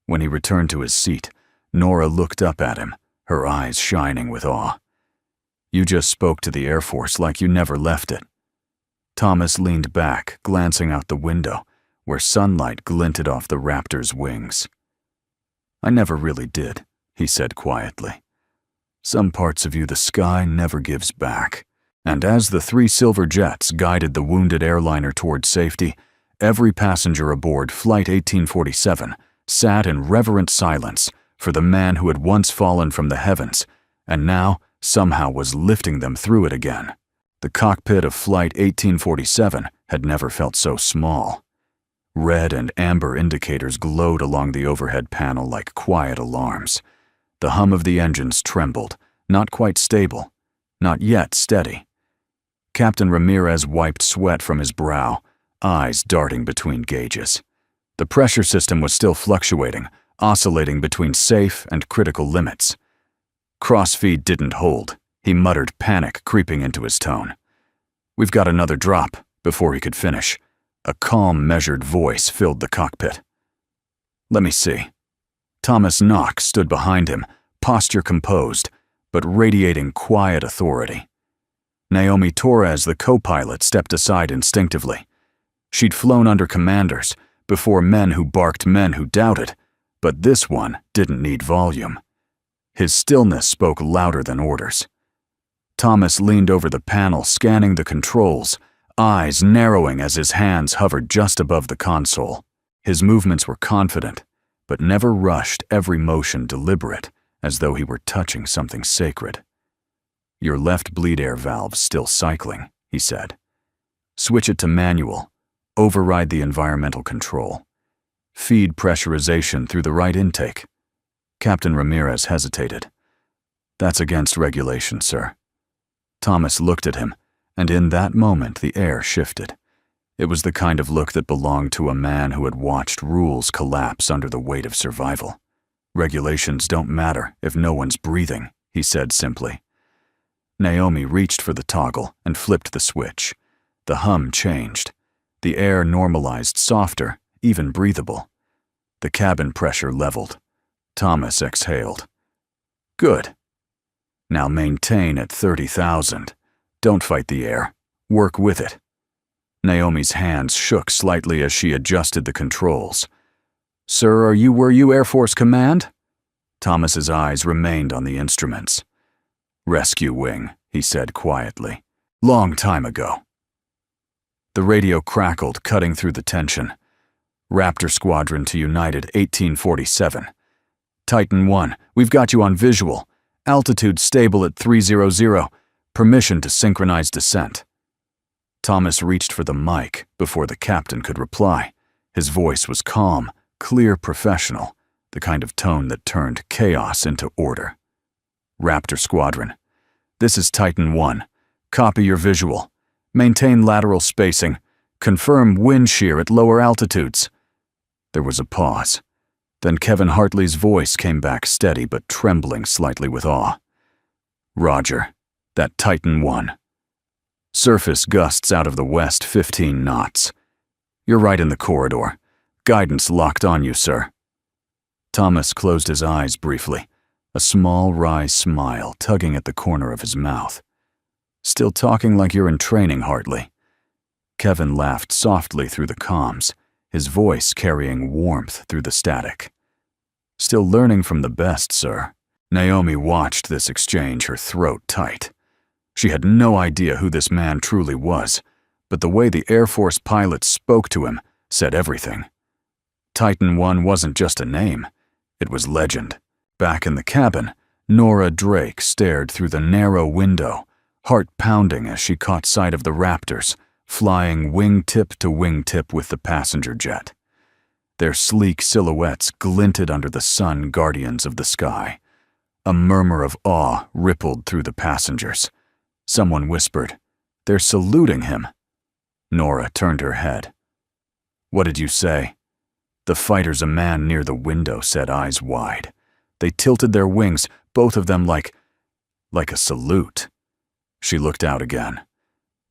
When he returned to his seat, Nora looked up at him, her eyes shining with awe. "You just spoke to the Air Force like you never left it." Thomas leaned back, glancing out the window, where sunlight glinted off the Raptor's wings. "I never really did," he said quietly. "Some parts of you the sky never gives back." And as the 3 silver jets guided the wounded airliner toward safety, every passenger aboard Flight 1847 sat in reverent silence for the man who had once fallen from the heavens and now somehow was lifting them through it again. The cockpit of Flight 1847 had never felt so small. Red and amber indicators glowed along the overhead panel like quiet alarms. The hum of the engines trembled, not quite stable, not yet steady. Captain Ramirez wiped sweat from his brow, eyes darting between gauges. The pressure system was still fluctuating, oscillating between safe and critical limits. Crossfeed didn't hold. He muttered, panic creeping into his tone. "We've got another drop," before he could finish. A calm, measured voice filled the cockpit. "Let me see." Thomas Knox stood behind him, posture composed, but radiating quiet authority. Naomi Torres, the co-pilot, stepped aside instinctively. She'd flown under commanders, before men who barked, men who doubted, but this one didn't need volume. His stillness spoke louder than orders. Thomas leaned over the panel, scanning the controls, eyes narrowing as his hands hovered just above the console. His movements were confident, but never rushed, every motion deliberate, as though he were touching something sacred. "Your left bleed air valve's still cycling," he said. "Switch it to manual. Override the environmental control. Feed pressurization through the right intake." Captain Ramirez hesitated. "That's against regulation, sir." Thomas looked at him, and in that moment the air shifted. It was the kind of look that belonged to a man who had watched rules collapse under the weight of survival. "Regulations don't matter if no one's breathing," he said simply. Naomi reached for the toggle and flipped the switch. The hum changed. The air normalized, softer, even breathable. The cabin pressure leveled. Thomas exhaled. Good. Now maintain at 30,000. Don't fight the air. Work with it. Naomi's hands shook slightly as she adjusted the controls. Sir, are you where you Air Force Command? Thomas's eyes remained on the instruments. Rescue wing, he said quietly. Long time ago. The radio crackled, cutting through the tension. Raptor Squadron to United 1847. Titan 1, we've got you on visual. Altitude stable at 300. Permission to synchronize descent. Thomas reached for the mic before the captain could reply. His voice was calm, clear, professional, the kind of tone that turned chaos into order. Raptor Squadron, this is Titan 1. Copy your visual. Maintain lateral spacing. Confirm wind shear at lower altitudes. There was a pause. Then Kevin Hartley's voice came back steady but trembling slightly with awe. Roger, that Titan 1. Surface gusts out of the west 15 knots. You're right in the corridor. Guidance locked on you, sir. Thomas closed his eyes briefly, a small wry smile tugging at the corner of his mouth. Still talking like you're in training, Hartley. Kevin laughed softly through the comms, his voice carrying warmth through the static. Still learning from the best, sir. Naomi watched this exchange, her throat tight. She had no idea who this man truly was, but the way the Air Force pilot spoke to him said everything. Titan 1 wasn't just a name, it was legend. Back in the cabin, Nora Drake stared through the narrow window, heart pounding as she caught sight of the Raptors, flying wingtip to wingtip with the passenger jet. Their sleek silhouettes glinted under the sun, guardians of the sky. A murmur of awe rippled through the passengers. Someone whispered, "They're saluting him." Nora turned her head. "What did you say?" The fighters, a man near the window said, eyes wide. They tilted their wings, both of them like a salute. She looked out again.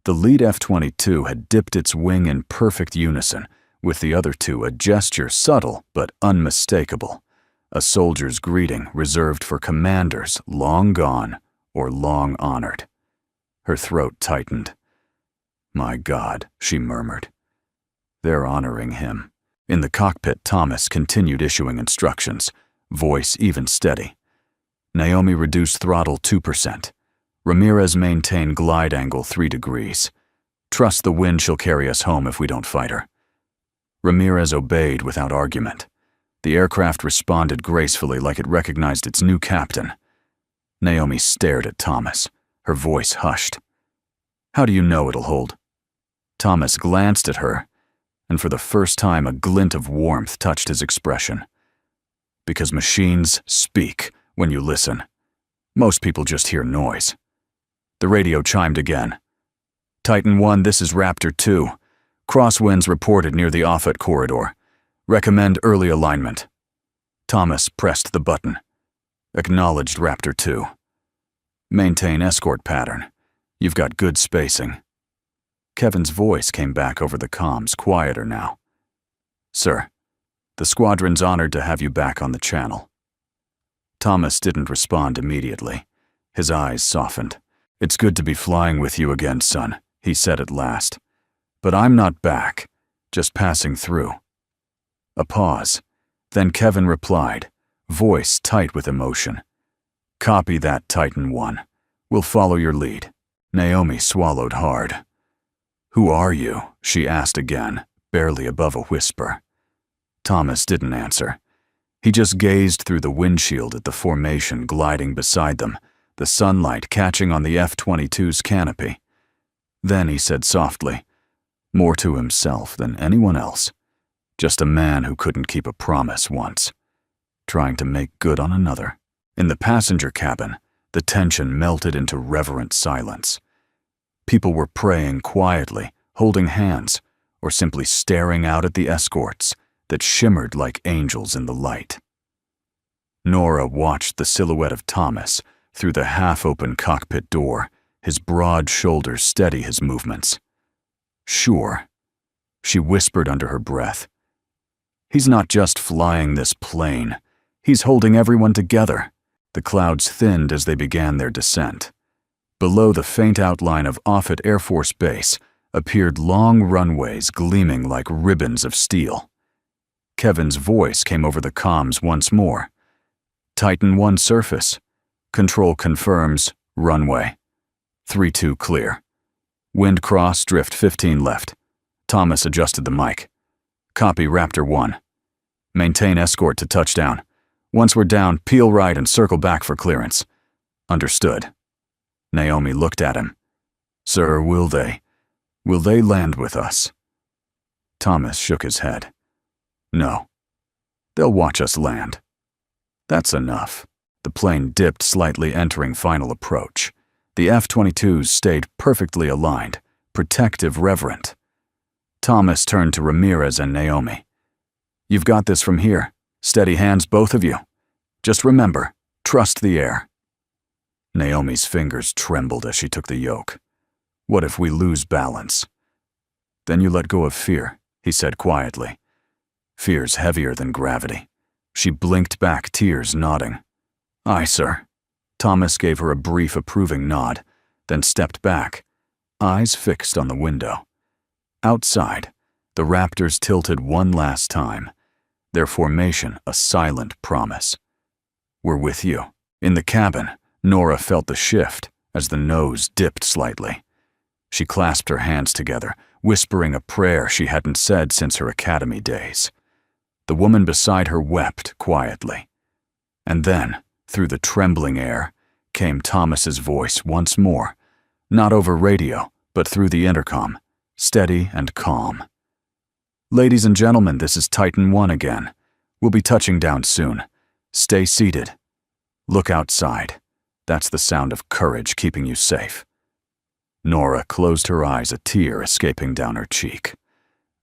The lead F-22 had dipped its wing in perfect unison, with the other two a gesture subtle but unmistakable, a soldier's greeting reserved for commanders long gone or long honored. Her throat tightened. "My God," she murmured. "They're honoring him." In the cockpit, Thomas continued issuing instructions, voice even steady. Naomi reduced throttle 2%. Ramirez maintain glide angle 3 degrees. Trust the wind she'll carry us home if we don't fight her. Ramirez obeyed without argument. The aircraft responded gracefully like it recognized its new captain. Naomi stared at Thomas, her voice hushed. "How do you know it'll hold?" Thomas glanced at her, and for the first time a glint of warmth touched his expression. "Because machines speak when you listen. Most people just hear noise." The radio chimed again. "Titan 1, this is Raptor 2. Crosswinds reported near the Offutt corridor. Recommend early alignment." Thomas pressed the button. Acknowledged Raptor 2. "Maintain escort pattern. You've got good spacing." Kevin's voice came back over the comms, quieter now. "Sir, the squadron's honored to have you back on the channel." Thomas didn't respond immediately. His eyes softened. "It's good to be flying with you again, son," he said at last. "But I'm not back, just passing through." A pause. Then Kevin replied, voice tight with emotion. "Copy that, Titan 1. We'll follow your lead." Naomi swallowed hard. "Who are you?" she asked again, barely above a whisper. Thomas didn't answer. He just gazed through the windshield at the formation gliding beside them, the sunlight catching on the F-22's canopy. Then he said softly, more to himself than anyone else, just a man who couldn't keep a promise once, trying to make good on another. In the passenger cabin, the tension melted into reverent silence. People were praying quietly, holding hands, or simply staring out at the escorts that shimmered like angels in the light. Nora watched the silhouette of Thomas through the half-open cockpit door, his broad shoulders steady his movements. "Sure," she whispered under her breath. "He's not just flying this plane, he's holding everyone together." The clouds thinned as they began their descent. Below the faint outline of Offutt Air Force Base appeared long runways gleaming like ribbons of steel. Kevin's voice came over the comms once more. Titan 1 surface. Control confirms runway. 3-2 clear. Wind cross, drift 15 left. Thomas adjusted the mic. Copy Raptor 1. Maintain escort to touchdown. Once we're down, peel right and circle back for clearance. Understood. Naomi looked at him. Sir, will they land with us? Thomas shook his head. No. They'll watch us land. That's enough. The plane dipped slightly, entering final approach. The F-22s stayed perfectly aligned, protective, reverent. Thomas turned to Ramirez and Naomi. You've got this from here. Steady hands, both of you. Just remember, trust the air. Naomi's fingers trembled as she took the yoke. What if we lose balance? Then you let go of fear, he said quietly. Fear's heavier than gravity. She blinked back, tears nodding. Aye, sir. Thomas gave her a brief approving nod, then stepped back, eyes fixed on the window. Outside, the Raptors tilted one last time, their formation a silent promise. We're with you. In the cabin, Nora felt the shift as the nose dipped slightly. She clasped her hands together, whispering a prayer she hadn't said since her academy days. The woman beside her wept quietly. And then, through the trembling air, came Thomas's voice once more, not over radio, but through the intercom, steady and calm. Ladies and gentlemen, this is Titan 1 again. We'll be touching down soon. Stay seated. Look outside. That's the sound of courage keeping you safe. Nora closed her eyes, a tear escaping down her cheek.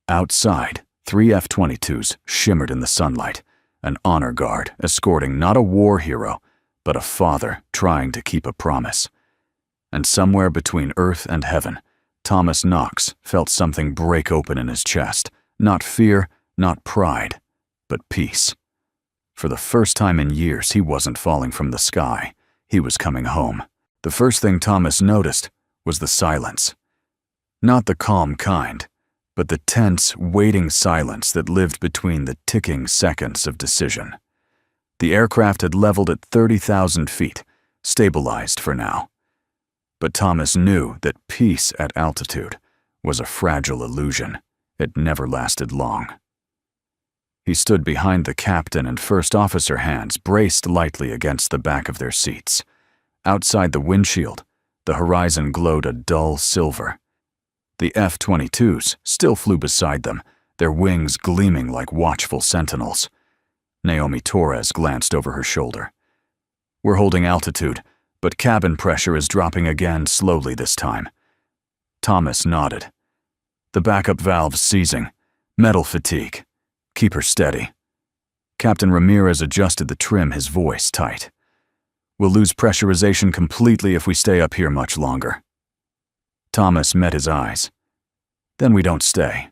Outside, 3 F-22s shimmered in the sunlight, an honor guard escorting not a war hero, but a father trying to keep a promise. And somewhere between earth and heaven, Thomas Knox felt something break open in his chest. Not fear, not pride, but peace. For the first time in years, he wasn't falling from the sky. He was coming home. The first thing Thomas noticed was the silence. Not the calm kind, but the tense, waiting silence that lived between the ticking seconds of decision. The aircraft had leveled at 30,000 feet, stabilized for now. But Thomas knew that peace at altitude was a fragile illusion. It never lasted long. He stood behind the captain and first officer, hands braced lightly against the back of their seats. Outside the windshield, the horizon glowed a dull silver. The F-22s still flew beside them, their wings gleaming like watchful sentinels. Naomi Torres glanced over her shoulder. We're holding altitude, but cabin pressure is dropping again, slowly this time. Thomas nodded. The backup valves seizing. Metal fatigue. Keep her steady. Captain Ramirez adjusted the trim, his voice tight. We'll lose pressurization completely if we stay up here much longer. Thomas met his eyes. Then we don't stay.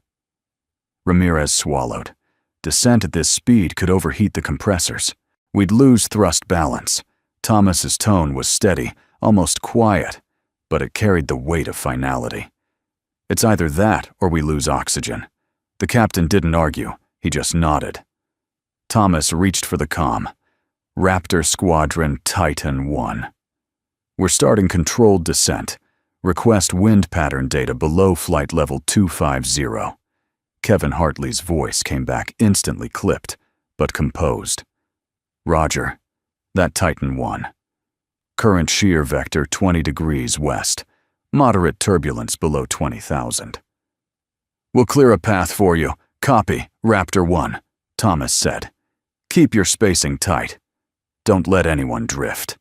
Ramirez swallowed. Descent at this speed could overheat the compressors. We'd lose thrust balance. Thomas's tone was steady, almost quiet, but it carried the weight of finality. It's either that or we lose oxygen. The captain didn't argue, he just nodded. Thomas reached for the comm. Raptor Squadron Titan 1. We're starting controlled descent. Request wind pattern data below flight level 250. Kevin Hartley's voice came back instantly clipped, but composed. Roger. That Titan 1. Current shear vector 20 degrees west. Moderate turbulence below 20,000. We'll clear a path for you. Copy, Raptor 1, Thomas said. Keep your spacing tight. Don't let anyone drift.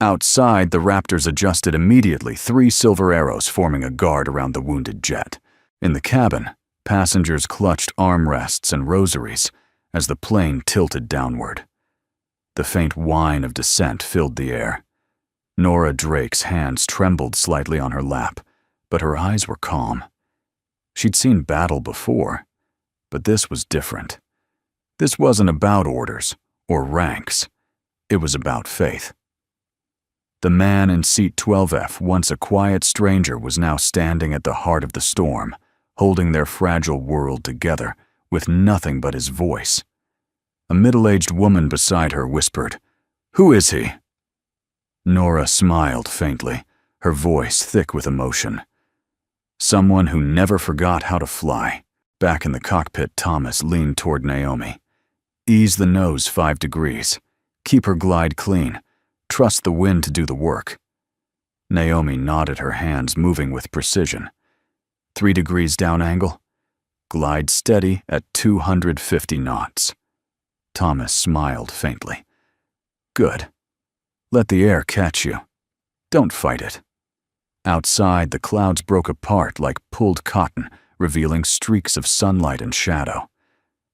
Outside, the Raptors adjusted immediately, 3 silver arrows forming a guard around the wounded jet. In the cabin, passengers clutched armrests and rosaries as the plane tilted downward. The faint whine of descent filled the air. Nora Drake's hands trembled slightly on her lap, but her eyes were calm. She'd seen battle before, but this was different. This wasn't about orders or ranks. It was about faith. The man in seat 12F, once a quiet stranger, was now standing at the heart of the storm, holding their fragile world together with nothing but his voice. A middle-aged woman beside her whispered, "Who is he?" Nora smiled faintly, her voice thick with emotion. "Someone who never forgot how to fly." Back in the cockpit, Thomas leaned toward Naomi. "Ease the nose 5 degrees. Keep her glide clean. Trust the wind to do the work." Naomi nodded, her hands moving with precision. 3 degrees down angle. Glide steady at 250 knots. Thomas smiled faintly. "Good. Let the air catch you. Don't fight it." Outside, the clouds broke apart like pulled cotton, revealing streaks of sunlight and shadow.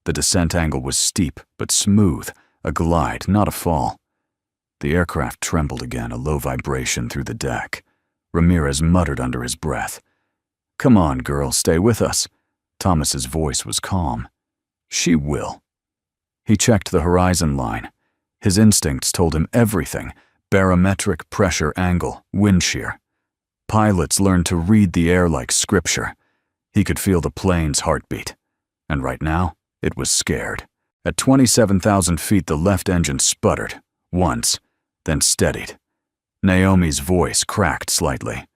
The descent angle was steep but smooth, a glide, not a fall. The aircraft trembled again, a low vibration through the deck. Ramirez muttered under his breath. "Come on, girl, stay with us." Thomas's voice was calm. "She will." He checked the horizon line. His instincts told him everything: barometric pressure angle, wind shear. Pilots learned to read the air like scripture. He could feel the plane's heartbeat. And right now, it was scared. At 27,000 feet, the left engine sputtered, once, then steadied. Naomi's voice cracked slightly.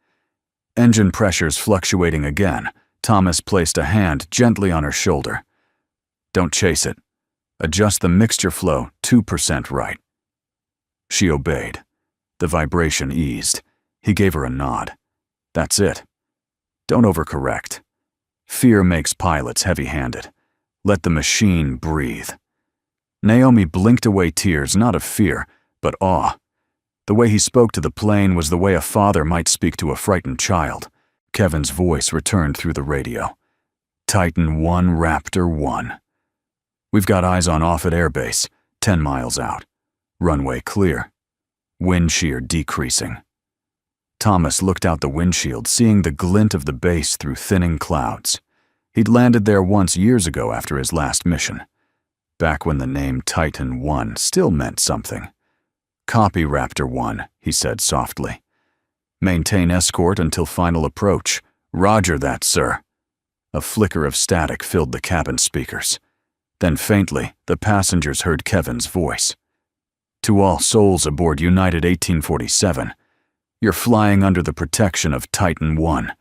Engine pressures fluctuating again. Thomas placed a hand gently on her shoulder. "Don't chase it. Adjust the mixture flow 2% right." She obeyed. The vibration eased. He gave her a nod. "That's it. Don't overcorrect. Fear makes pilots heavy-handed. Let the machine breathe." Naomi blinked away tears, not of fear, but awe. The way he spoke to the plane was the way a father might speak to a frightened child. Kevin's voice returned through the radio. "Titan 1, Raptor 1. We've got eyes on Offutt Air Base, 10 miles out. Runway clear. Wind shear decreasing." Thomas looked out the windshield, seeing the glint of the base through thinning clouds. He'd landed there once years ago after his last mission. Back when the name Titan 1 still meant something. "Copy, Raptor 1, he said softly. "Maintain escort until final approach." "Roger that, sir." A flicker of static filled the cabin speakers. Then faintly, the passengers heard Kevin's voice. "To all souls aboard United 1847, you're flying under the protection of Titan 1.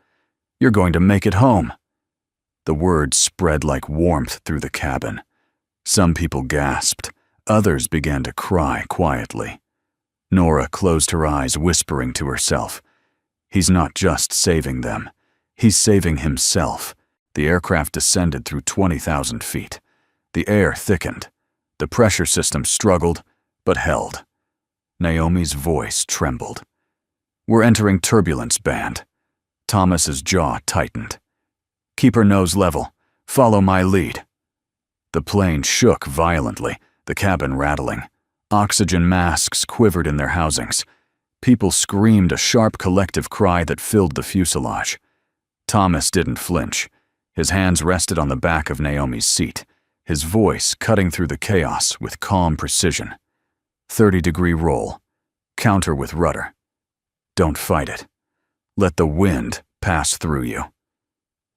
You're going to make it home." The words spread like warmth through the cabin. Some people gasped. Others began to cry quietly. Nora closed her eyes, whispering to herself, "He's not just saving them. He's saving himself." The aircraft descended through 20,000 feet. The air thickened. The pressure system struggled, but held. Naomi's voice trembled. "We're entering turbulence band." Thomas's jaw tightened. "Keep her nose level. Follow my lead." The plane shook violently, the cabin rattling. Oxygen masks quivered in their housings. People screamed a sharp collective cry that filled the fuselage. Thomas didn't flinch. His hands rested on the back of Naomi's seat, his voice cutting through the chaos with calm precision. 30-degree roll. Counter with rudder. Don't fight it. Let the wind pass through you.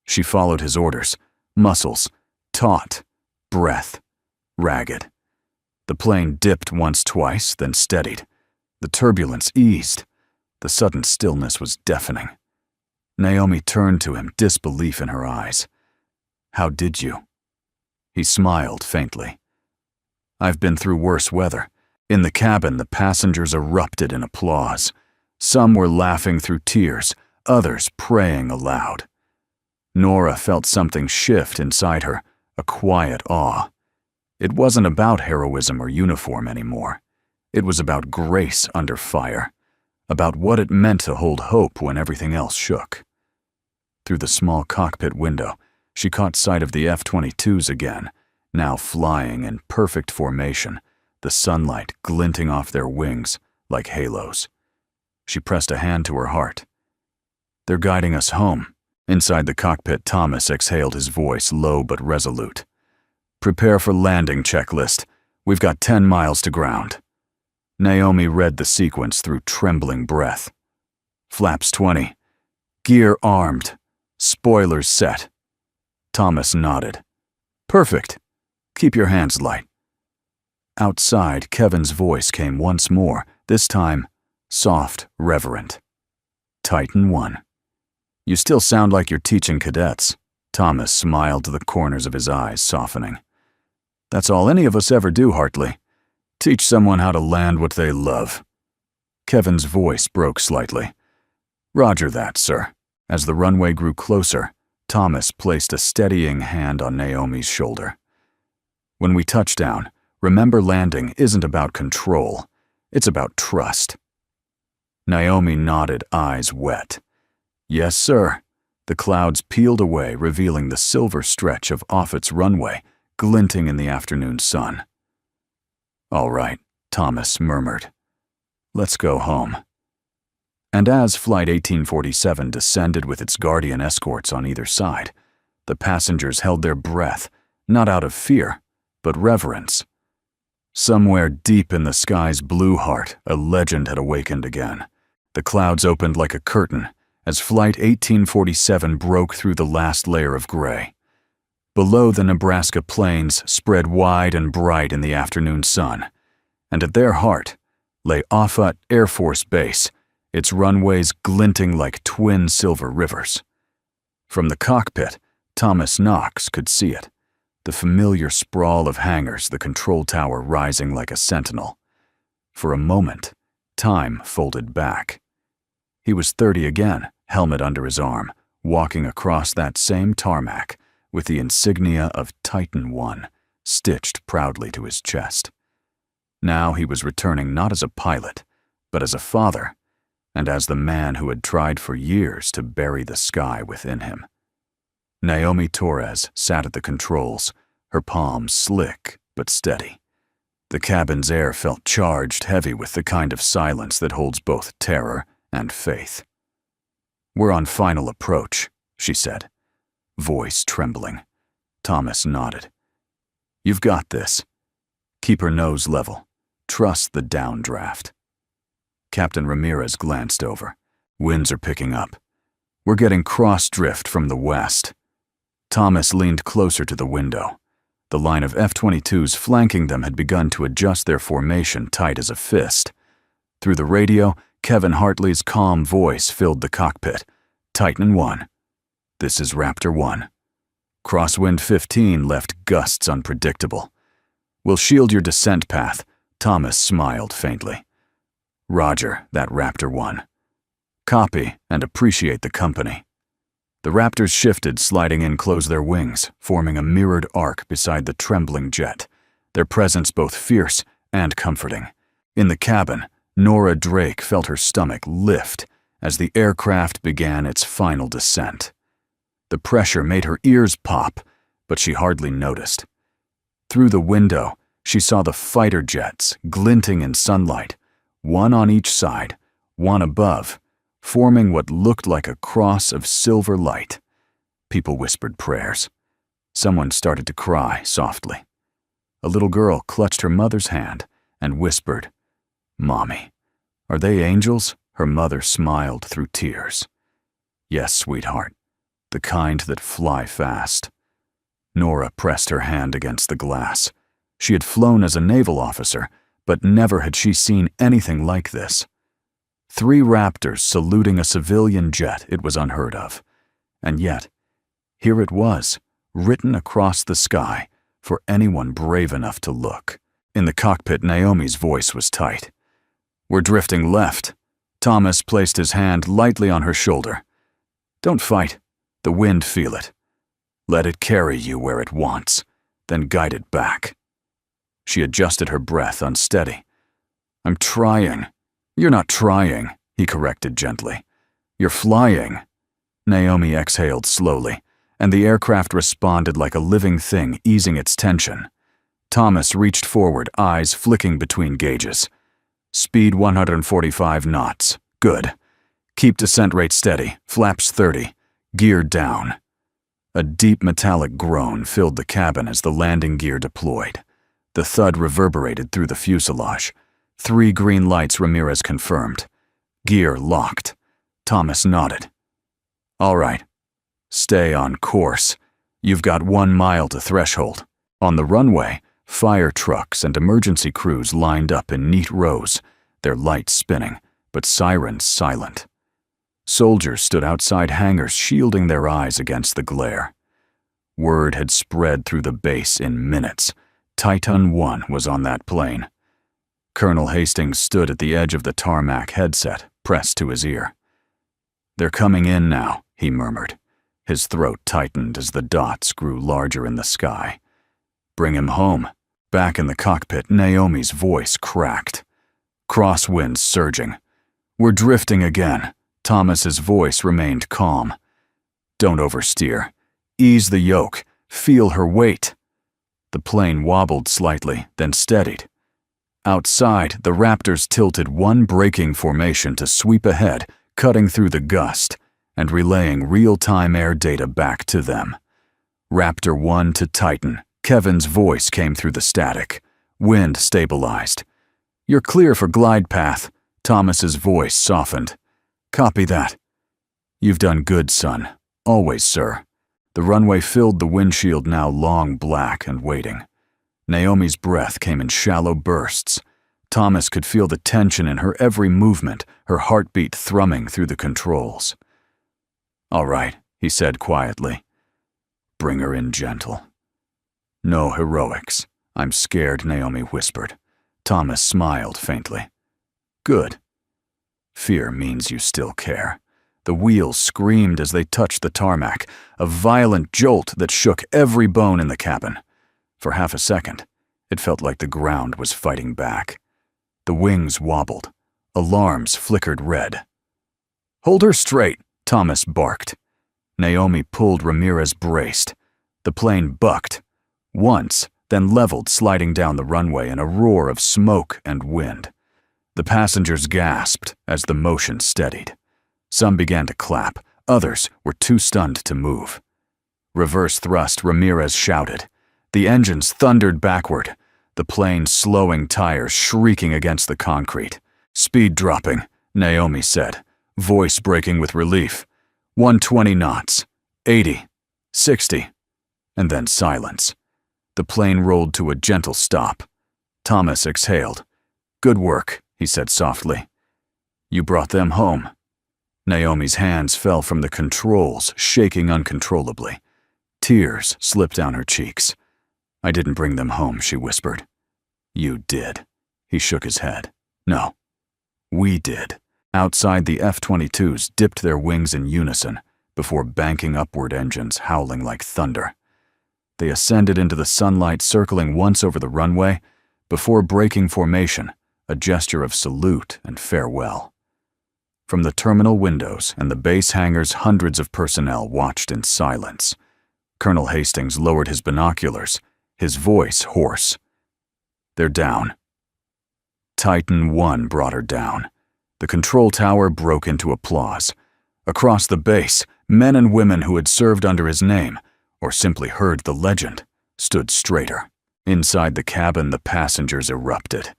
She followed his orders, muscles taut, breath ragged. The plane dipped once, twice, then steadied. The turbulence eased. The sudden stillness was deafening. Naomi turned to him, disbelief in her eyes. "How did you?" He smiled faintly. "I've been through worse weather." In the cabin, the passengers erupted in applause. Some were laughing through tears, others praying aloud. Nora felt something shift inside her, a quiet awe. It wasn't about heroism or uniform anymore. It was about grace under fire, about what it meant to hold hope when everything else shook. Through the small cockpit window, she caught sight of the F-22s again, now flying in perfect formation, the sunlight glinting off their wings like halos. She pressed a hand to her heart. "They're guiding us home." Inside the cockpit, Thomas exhaled, his voice low but resolute. "Prepare for landing checklist. We've got 10 miles to ground." Naomi read the sequence through trembling breath. Flaps 20. Gear armed. Spoilers set. Thomas nodded. Perfect. Keep your hands light. Outside, Kevin's voice came once more, this time soft, reverent. Titan 1. You still sound like you're teaching cadets. Thomas smiled to the corners of his eyes, softening. That's all any of us ever do, Hartley. Teach someone how to land what they love. Kevin's voice broke slightly. Roger that, sir. As the runway grew closer, Thomas placed a steadying hand on Naomi's shoulder. When we touch down, remember landing isn't about control. It's about trust. Naomi nodded, eyes wet. Yes, sir. The clouds peeled away, revealing the silver stretch of Offutt's runway, glinting in the afternoon sun. All right, Thomas murmured. Let's go home. And as Flight 1847 descended with its guardian escorts on either side, the passengers held their breath, not out of fear, but reverence. Somewhere deep in the sky's blue heart, a legend had awakened again. The clouds opened like a curtain as Flight 1847 broke through the last layer of gray. Below, the Nebraska plains spread wide and bright in the afternoon sun, and at their heart lay Offutt Air Force Base, its runways glinting like twin silver rivers. From the cockpit, Thomas Knox could see it, the familiar sprawl of hangars, the control tower rising like a sentinel. For a moment, time folded back. He was 30 again, helmet under his arm, walking across that same tarmac with the insignia of Titan 1 stitched proudly to his chest. Now he was returning not as a pilot, but as a father, and as the man who had tried for years to bury the sky within him. Naomi Torres sat at the controls, her palms slick but steady. The cabin's air felt charged, heavy with the kind of silence that holds both terror and faith. We're on final approach, she said, voice trembling. Thomas nodded. You've got this. Keep her nose level. Trust the downdraft. Captain Ramirez glanced over. Winds are picking up. We're getting cross-drift from the west. Thomas leaned closer to the window. The line of F-22s flanking them had begun to adjust their formation tight as a fist. Through the radio, Kevin Hartley's calm voice filled the cockpit. Titan 1. This is Raptor 1. Crosswind 15 left gusts unpredictable. We'll shield your descent path. Thomas smiled faintly. Roger, that Raptor 1. Copy and appreciate the company. The Raptors shifted, sliding in close their wings, forming a mirrored arc beside the trembling jet, their presence both fierce and comforting. In the cabin, Nora Drake felt her stomach lift as the aircraft began its final descent. The pressure made her ears pop, but she hardly noticed. Through the window, she saw the fighter jets glinting in sunlight, one on each side, one above, forming what looked like a cross of silver light. People whispered prayers. Someone started to cry softly. A little girl clutched her mother's hand and whispered, "Mommy, are they angels?" Her mother smiled through tears. "Yes, sweetheart, the kind that fly fast." Nora pressed her hand against the glass. She had flown as a naval officer, but never had she seen anything like this. 3 Raptors saluting a civilian jet, it was unheard of. And yet, here it was, written across the sky for anyone brave enough to look. In the cockpit, Naomi's voice was tight. "We're drifting left." Thomas placed his hand lightly on her shoulder. "Don't fight. The wind feel it. Let it carry you where it wants, then guide it back." She adjusted her breath, unsteady. "I'm trying." "You're not trying," he corrected gently. "You're flying." Naomi exhaled slowly, and the aircraft responded like a living thing, easing its tension. Thomas reached forward, eyes flicking between gauges. "Speed 145 knots. Good. Keep descent rate steady. Flaps 30. Gear down." A deep metallic groan filled the cabin as the landing gear deployed. The thud reverberated through the fuselage. 3 green lights, Ramirez confirmed. Gear locked. Thomas nodded. All right. Stay on course. You've got 1 mile to threshold. On the runway, fire trucks and emergency crews lined up in neat rows, their lights spinning, but sirens silent. Soldiers stood outside hangars, shielding their eyes against the glare. Word had spread through the base in minutes. Titan I was on that plane. Colonel Hastings stood at the edge of the tarmac headset, pressed to his ear. "They're coming in now," he murmured. His throat tightened as the dots grew larger in the sky. "Bring him home." Back in the cockpit, Naomi's voice cracked. Crosswinds surging. "We're drifting again." Thomas's voice remained calm. "Don't oversteer. Ease the yoke. Feel her weight." The plane wobbled slightly, then steadied. Outside, the Raptors tilted one braking formation to sweep ahead, cutting through the gust and relaying real-time air data back to them. Raptor 1 to Titan. Kevin's voice came through the static. Wind stabilized. "You're clear for glide path." Thomas's voice softened. "Copy that." "You've done good, son. Always, sir." The runway filled the windshield, now long black and waiting. Naomi's breath came in shallow bursts. Thomas could feel the tension in her every movement, her heartbeat thrumming through the controls. "All right," he said quietly. "Bring her in gentle." "No heroics. I'm scared," Naomi whispered. Thomas smiled faintly. "Good. Fear means you still care." The wheels screamed as they touched the tarmac, a violent jolt that shook every bone in the cabin. For half a second, it felt like the ground was fighting back. The wings wobbled. Alarms flickered red. "Hold her straight," Thomas barked. Naomi pulled. Ramirez braced. The plane bucked. Once, then leveled, sliding down the runway in a roar of smoke and wind. The passengers gasped as the motion steadied. Some began to clap. Others were too stunned to move. "Reverse thrust," Ramirez shouted. The engines thundered backward, the plane's slowing tires shrieking against the concrete. "Speed dropping," Naomi said, voice breaking with relief. 120 knots, 80, 60, and then silence. The plane rolled to a gentle stop. Thomas exhaled. "Good work," he said softly. "You brought them home." Naomi's hands fell from the controls, shaking uncontrollably. Tears slipped down her cheeks. "I didn't bring them home," she whispered. "You did." He shook his head. "No, we did." Outside, the F-22s dipped their wings in unison before banking upward, engines howling like thunder. They ascended into the sunlight, circling once over the runway before breaking formation, a gesture of salute and farewell. From the terminal windows and the base hangars, hundreds of personnel watched in silence. Colonel Hastings lowered his binoculars, his voice hoarse. "They're down." Titan I brought her down. The control tower broke into applause. Across the base, men and women who had served under his name, or simply heard the legend, stood straighter. Inside the cabin, the passengers erupted.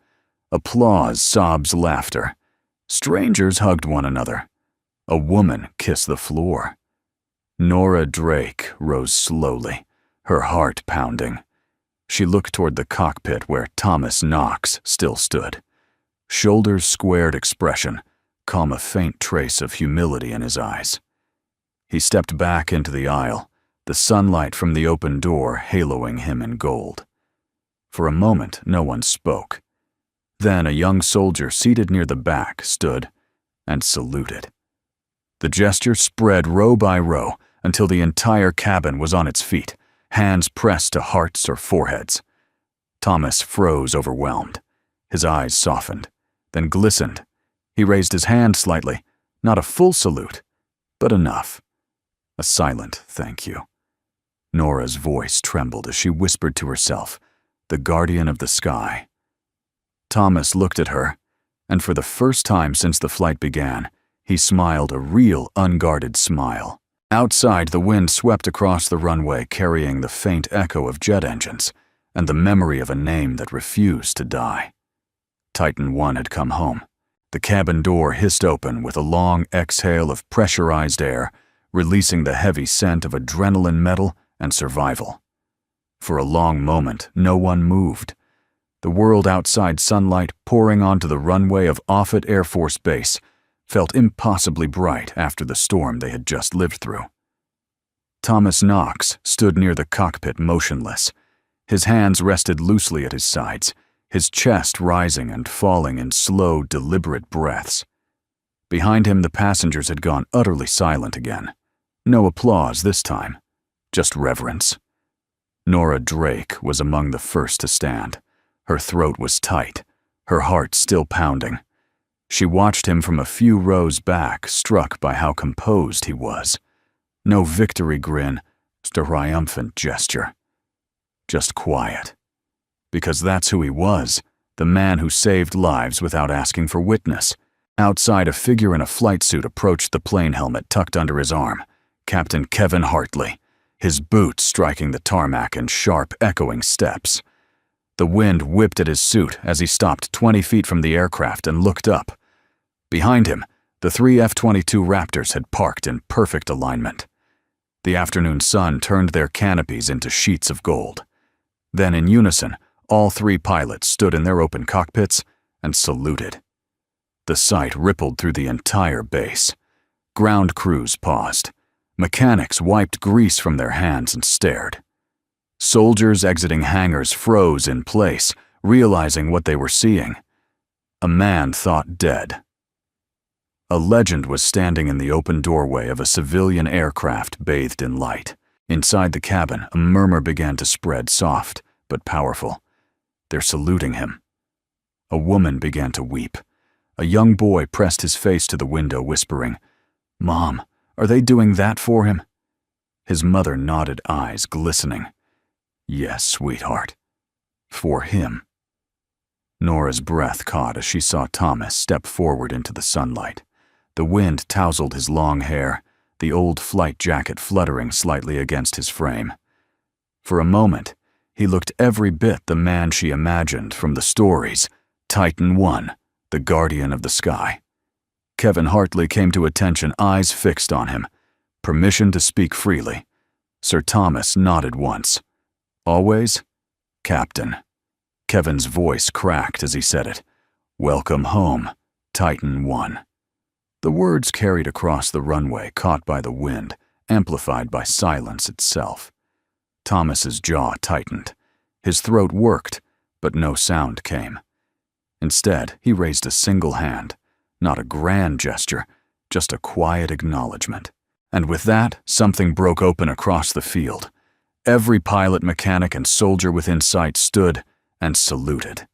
Applause, sobs, laughter. Strangers hugged one another. A woman kissed the floor. Nora Drake rose slowly, her heart pounding. She looked toward the cockpit where Thomas Knox still stood. Shoulders squared, expression, calm, a faint trace of humility in his eyes. He stepped back into the aisle, the sunlight from the open door haloing him in gold. For a moment, no one spoke. Then a young soldier seated near the back stood and saluted. The gesture spread row by row until the entire cabin was on its feet, hands pressed to hearts or foreheads. Thomas froze, overwhelmed. His eyes softened, then glistened. He raised his hand slightly, not a full salute, but enough. A silent thank you. Nora's voice trembled as she whispered to herself, "The guardian of the sky." Thomas looked at her, and for the first time since the flight began, he smiled a real, unguarded smile. Outside, the wind swept across the runway, carrying the faint echo of jet engines and the memory of a name that refused to die. Titan 1 had come home. The cabin door hissed open with a long exhale of pressurized air, releasing the heavy scent of adrenaline metal and survival. For a long moment, no one moved. The world outside, sunlight pouring onto the runway of Offutt Air Force Base, felt impossibly bright after the storm they had just lived through. Thomas Knox stood near the cockpit motionless. His hands rested loosely at his sides, his chest rising and falling in slow, deliberate breaths. Behind him, the passengers had gone utterly silent again. No applause this time, just reverence. Nora Drake was among the first to stand. Her throat was tight, her heart still pounding. She watched him from a few rows back, struck by how composed he was. No victory grin, just a triumphant gesture. Just quiet. Because that's who he was, the man who saved lives without asking for witness. Outside, a figure in a flight suit approached the plane helmet tucked under his arm. Captain Kevin Hartley, his boots striking the tarmac in sharp, echoing steps. The wind whipped at his suit as he stopped 20 feet from the aircraft and looked up. Behind him, the 3 F-22 Raptors had parked in perfect alignment. The afternoon sun turned their canopies into sheets of gold. Then, in unison, all 3 pilots stood in their open cockpits and saluted. The sight rippled through the entire base. Ground crews paused. Mechanics wiped grease from their hands and stared. Soldiers exiting hangars froze in place, realizing what they were seeing. A man thought dead. A legend was standing in the open doorway of a civilian aircraft bathed in light. Inside the cabin, a murmur began to spread, soft but powerful. They're saluting him. A woman began to weep. A young boy pressed his face to the window, whispering, "Mom, are they doing that for him?" His mother nodded, eyes glistening. "Yes, sweetheart. For him." Nora's breath caught as she saw Thomas step forward into the sunlight. The wind tousled his long hair, the old flight jacket fluttering slightly against his frame. For a moment, he looked every bit the man she imagined from the stories, Titan 1, the guardian of the sky. Kevin Hartley came to attention, eyes fixed on him. Permission to speak freely. Sir Thomas nodded once. Always, Captain. Kevin's voice cracked as he said it. "Welcome home, Titan 1. The words carried across the runway, caught by the wind, amplified by silence itself. Thomas's jaw tightened. His throat worked, but no sound came. Instead, he raised a single hand, not a grand gesture, just a quiet acknowledgement. And with that, something broke open across the field. Every pilot, mechanic, and soldier within sight stood and saluted.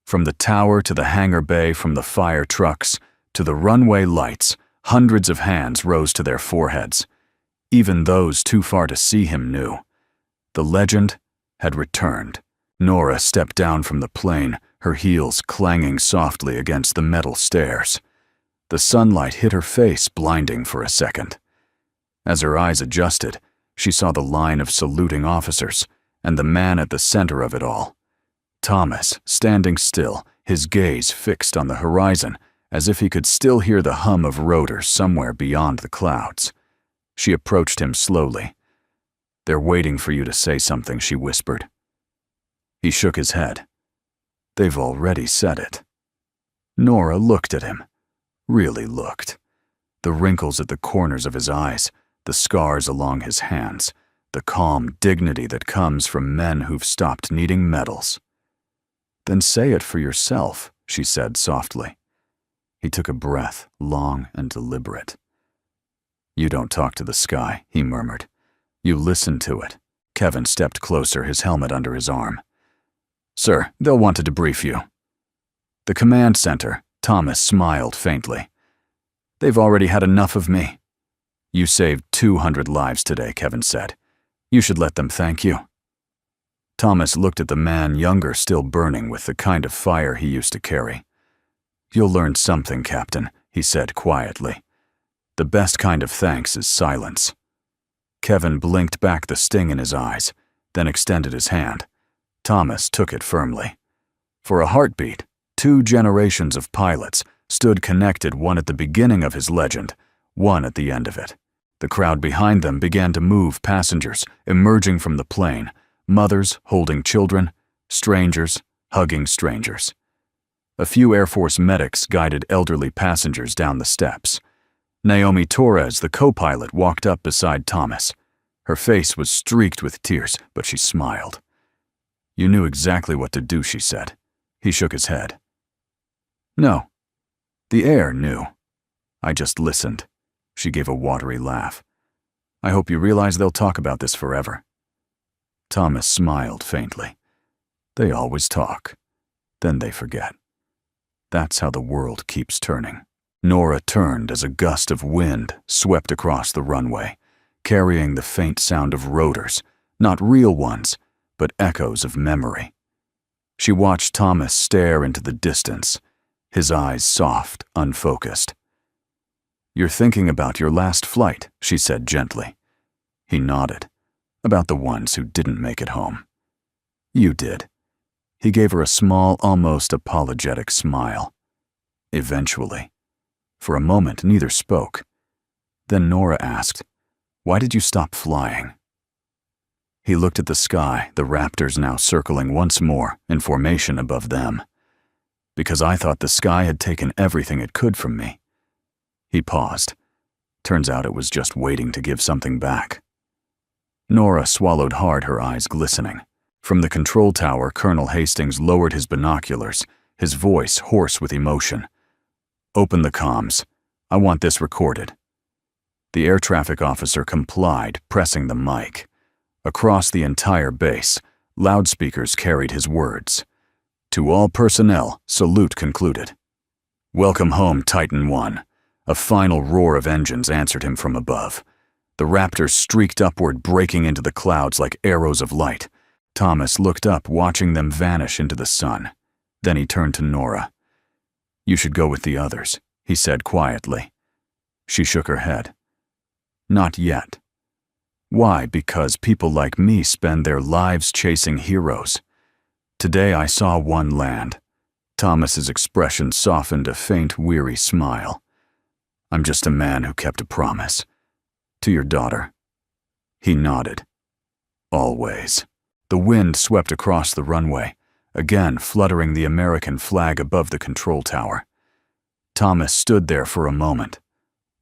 From the tower to the hangar bay, from the fire trucks to the runway lights, hundreds of hands rose to their foreheads. Even those too far to see him knew. The legend had returned. Nora stepped down from the plane, her heels clanging softly against the metal stairs. The sunlight hit her face, blinding for a second. As her eyes adjusted, she saw the line of saluting officers and the man at the center of it all. Thomas, standing still, his gaze fixed on the horizon, as if he could still hear the hum of rotors somewhere beyond the clouds. She approached him slowly. "They're waiting for you to say something," she whispered. He shook his head. "They've already said it." Nora looked at him. Really looked. The wrinkles at the corners of his eyes, the scars along his hands, the calm dignity that comes from men who've stopped needing medals. "Then say it for yourself," she said softly. He took a breath, long and deliberate. "You don't talk to the sky," he murmured. "You listen to it." Kevin stepped closer, his helmet under his arm. "Sir, they'll want to debrief you." The command center, Thomas smiled faintly. "They've already had enough of me." "You saved 200 lives today," Kevin said. "You should let them thank you." Thomas looked at the man, younger, still burning with the kind of fire he used to carry. "You'll learn something, Captain," he said quietly. "The best kind of thanks is silence." Kevin blinked back the sting in his eyes, then extended his hand. Thomas took it firmly. For a heartbeat, 2 generations of pilots stood connected, one at the beginning of his legend, one at the end of it. The crowd behind them began to move, passengers emerging from the plane, mothers holding children, strangers hugging strangers. A few Air Force medics guided elderly passengers down the steps. Naomi Torres, the co-pilot, walked up beside Thomas. Her face was streaked with tears, but she smiled. "You knew exactly what to do," she said. He shook his head. "No. The air knew. I just listened." She gave a watery laugh. "I hope you realize they'll talk about this forever." Thomas smiled faintly. "They always talk. Then they forget. That's how the world keeps turning." Nora turned as a gust of wind swept across the runway, carrying the faint sound of rotors, not real ones, but echoes of memory. She watched Thomas stare into the distance, his eyes soft, unfocused. "You're thinking about your last flight," she said gently. He nodded. "About the ones who didn't make it home." "You did." He gave her a small, almost apologetic smile. "Eventually." For a moment, neither spoke. Then Nora asked, "Why did you stop flying?" He looked at the sky, the Raptors now circling once more in formation above them. "Because I thought the sky had taken everything it could from me." He paused. Turns out it was just waiting to give something back. Nora swallowed hard, her eyes glistening. From the control tower, Colonel Hastings lowered his binoculars, his voice hoarse with emotion. "Open the comms. I want this recorded." The air traffic officer complied, pressing the mic. Across the entire base, loudspeakers carried his words. "To all personnel, salute concluded." "Welcome home, Titan I." A final roar of engines answered him from above. The Raptors streaked upward, breaking into the clouds like arrows of light. Thomas looked up, watching them vanish into the sun. Then he turned to Nora. "You should go with the others," he said quietly. She shook her head. "Not yet." "Why? Because people like me spend their lives chasing heroes. Today I saw one land." Thomas's expression softened, a faint, weary smile. "I'm just a man who kept a promise. To your daughter." He nodded. "Always." The wind swept across the runway, again fluttering the American flag above the control tower. Thomas stood there for a moment.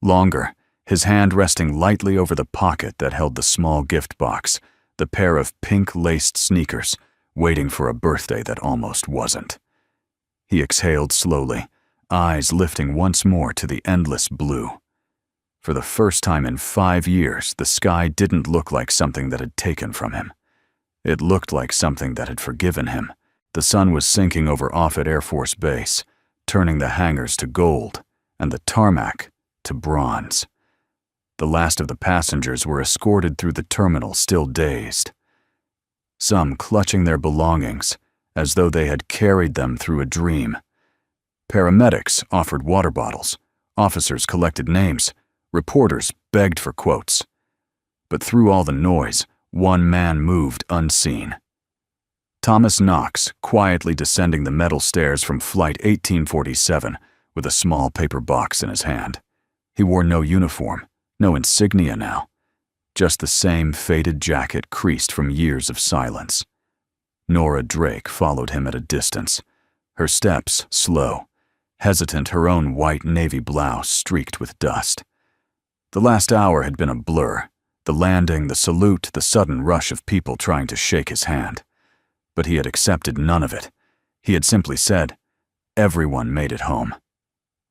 Longer, his hand resting lightly over the pocket that held the small gift box, the pair of pink-laced sneakers, waiting for a birthday that almost wasn't. He exhaled slowly, eyes lifting once more to the endless blue. For the first time in 5 years, the sky didn't look like something that had taken from him. It looked like something that had forgiven him. The sun was sinking over Offutt Air Force Base, turning the hangars to gold and the tarmac to bronze. The last of the passengers were escorted through the terminal, still dazed. Some clutching their belongings, as though they had carried them through a dream. Paramedics offered water bottles. Officers collected names. Reporters begged for quotes. But through all the noise, one man moved unseen. Thomas Knox, quietly descending the metal stairs from Flight 1847 with a small paper box in his hand. He wore no uniform, no insignia now. Just the same faded jacket creased from years of silence. Nora Drake followed him at a distance, her steps slow, hesitant, her own white navy blouse streaked with dust. The last hour had been a blur, the landing, the salute, the sudden rush of people trying to shake his hand. But he had accepted none of it. He had simply said, "Everyone made it home."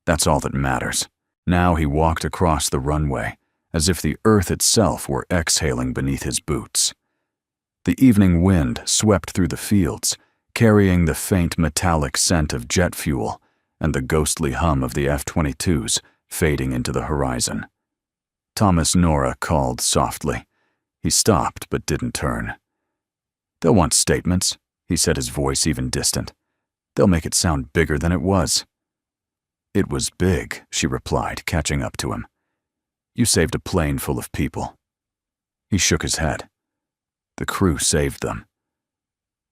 That's all that matters. Now he walked across the runway, as if the earth itself were exhaling beneath his boots. The evening wind swept through the fields, carrying the faint metallic scent of jet fuel and the ghostly hum of the F-22s fading into the horizon. Thomas Nora called softly. He stopped but didn't turn. "They'll want statements," he said, his voice even distant. "They'll make it sound bigger than it was." "It was big," she replied, catching up to him. "You saved a plane full of people." He shook his head. "The crew saved them.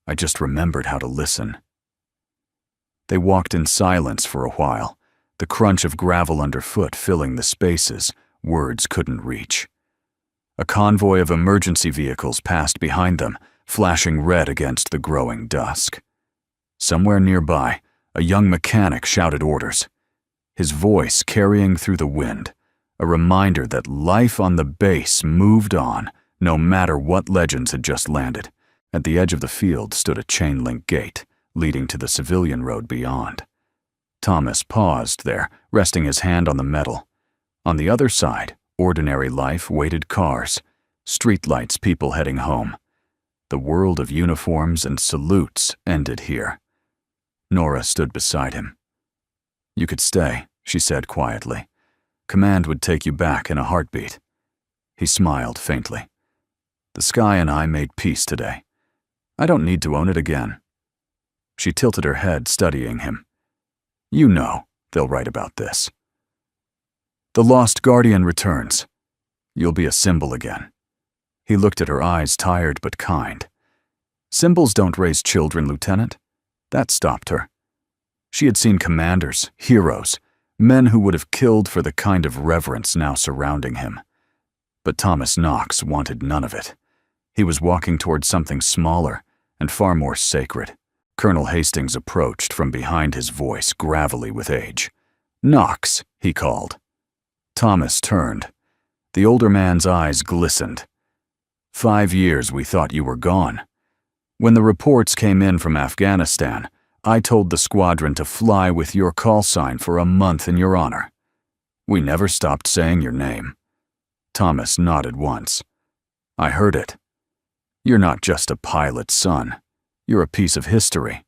I just remembered how to listen." They walked in silence for a while, the crunch of gravel underfoot filling the spaces words couldn't reach. A convoy of emergency vehicles passed behind them, flashing red against the growing dusk. Somewhere nearby, a young mechanic shouted orders, his voice carrying through the wind, a reminder that life on the base moved on, no matter what legends had just landed. At the edge of the field stood a chain-link gate, leading to the civilian road beyond. Thomas paused there, resting his hand on the metal. On the other side, ordinary life waited cars, streetlights, people heading home. The world of uniforms and salutes ended here. Nora stood beside him. "You could stay," she said quietly. "Command would take you back in a heartbeat." He smiled faintly. "The sky and I made peace today. I don't need to own it again." She tilted her head, studying him. "You know, they'll write about this. The lost guardian returns. You'll be a symbol again." He looked at her eyes, tired but kind. "Symbols don't raise children, Lieutenant." That stopped her. She had seen commanders, heroes, men who would have killed for the kind of reverence now surrounding him. But Thomas Knox wanted none of it. He was walking towards something smaller and far more sacred. Colonel Hastings approached from behind, his voice gravelly with age. "Knox," he called. Thomas turned. The older man's eyes glistened. 5 years we thought you were gone. When the reports came in from Afghanistan, I told the squadron to fly with your call sign for a month in your honor. We never stopped saying your name." Thomas nodded once. "I heard it. You're not just a pilot's son. You're a piece of history."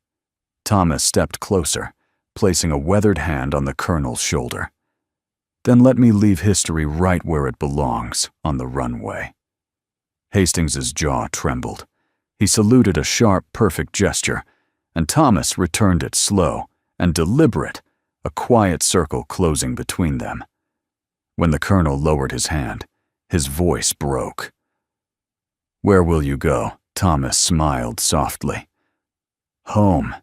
Thomas stepped closer, placing a weathered hand on the colonel's shoulder. "Then let me leave history right where it belongs, on the runway." Hastings's jaw trembled. He saluted, a sharp, perfect gesture, and Thomas returned it, slow and deliberate, a quiet circle closing between them. When the colonel lowered his hand, his voice broke. "Where will you go?" Thomas smiled softly. "Home."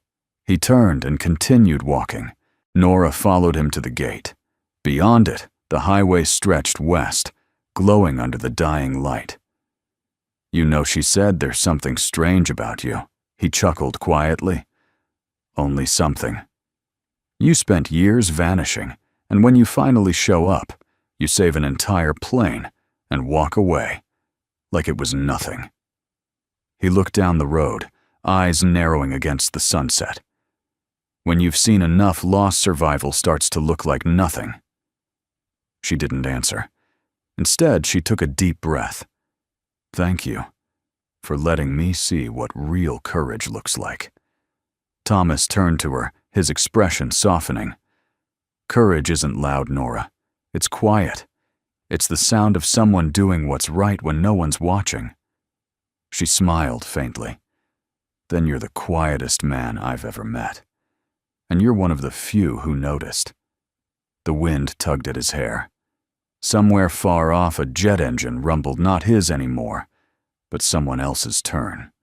He turned and continued walking. Nora followed him to the gate. Beyond it, the highway stretched west, glowing under the dying light. "You know," she said, "there's something strange about you." He chuckled quietly. "Only something. You spent years vanishing, and when you finally show up, you save an entire plane and walk away, like it was nothing." He looked down the road, eyes narrowing against the sunset. "When you've seen enough, lost survival starts to look like nothing." She didn't answer. Instead, she took a deep breath. "Thank you for letting me see what real courage looks like." Thomas turned to her, his expression softening. "Courage isn't loud, Nora. It's quiet. It's the sound of someone doing what's right when no one's watching." She smiled faintly. "Then you're the quietest man I've ever met. And you're one of the few who noticed." The wind tugged at his hair. Somewhere far off, a jet engine rumbled, not his anymore, but someone else's turn.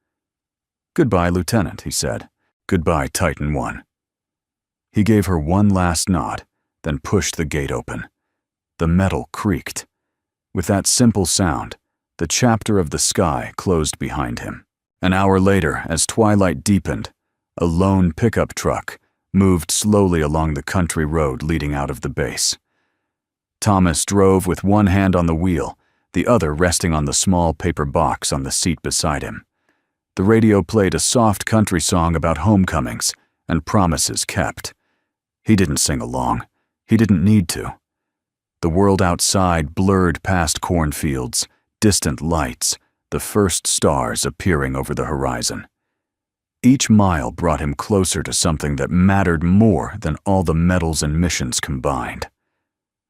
"Goodbye, Lieutenant," he said. "Goodbye, Titan 1. He gave her one last nod, then pushed the gate open. The metal creaked. With that simple sound, the chapter of the sky closed behind him. An hour later, as twilight deepened, a lone pickup truck moved slowly along the country road leading out of the base. Thomas drove with one hand on the wheel, the other resting on the small paper box on the seat beside him. The radio played a soft country song about homecomings and promises kept. He didn't sing along. He didn't need to. The world outside blurred past cornfields, distant lights, the first stars appearing over the horizon. Each mile brought him closer to something that mattered more than all the medals and missions combined.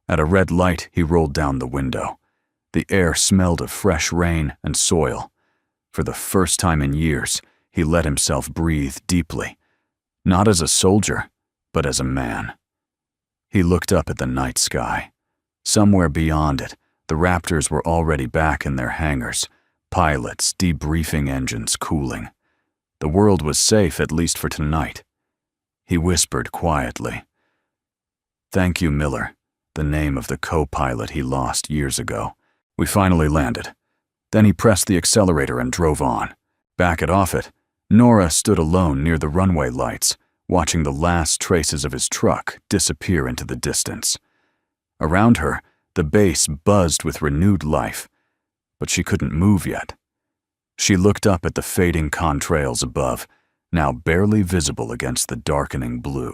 At a red light, he rolled down the window. The air smelled of fresh rain and soil. For the first time in years, he let himself breathe deeply, not as a soldier, but as a man. He looked up at the night sky. Somewhere beyond it, the Raptors were already back in their hangars, pilots debriefing, engines cooling. The world was safe, at least for tonight. He whispered quietly. "Thank you, Miller," the name of the co-pilot he lost years ago. We finally landed. Then he pressed the accelerator and drove on. Back at Offutt, Nora stood alone near the runway lights, watching the last traces of his truck disappear into the distance. Around her, the base buzzed with renewed life, but she couldn't move yet. She looked up at the fading contrails above, now barely visible against the darkening blue.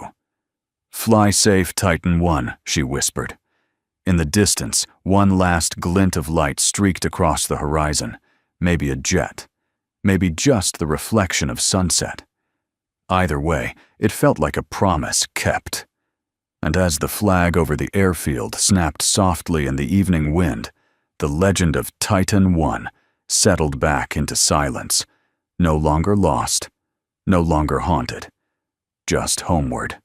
"Fly safe, Titan I," she whispered. In the distance, one last glint of light streaked across the horizon, maybe a jet, maybe just the reflection of sunset. Either way, it felt like a promise kept. And as the flag over the airfield snapped softly in the evening wind, the legend of Titan I settled back into silence, no longer lost, no longer haunted, just homeward,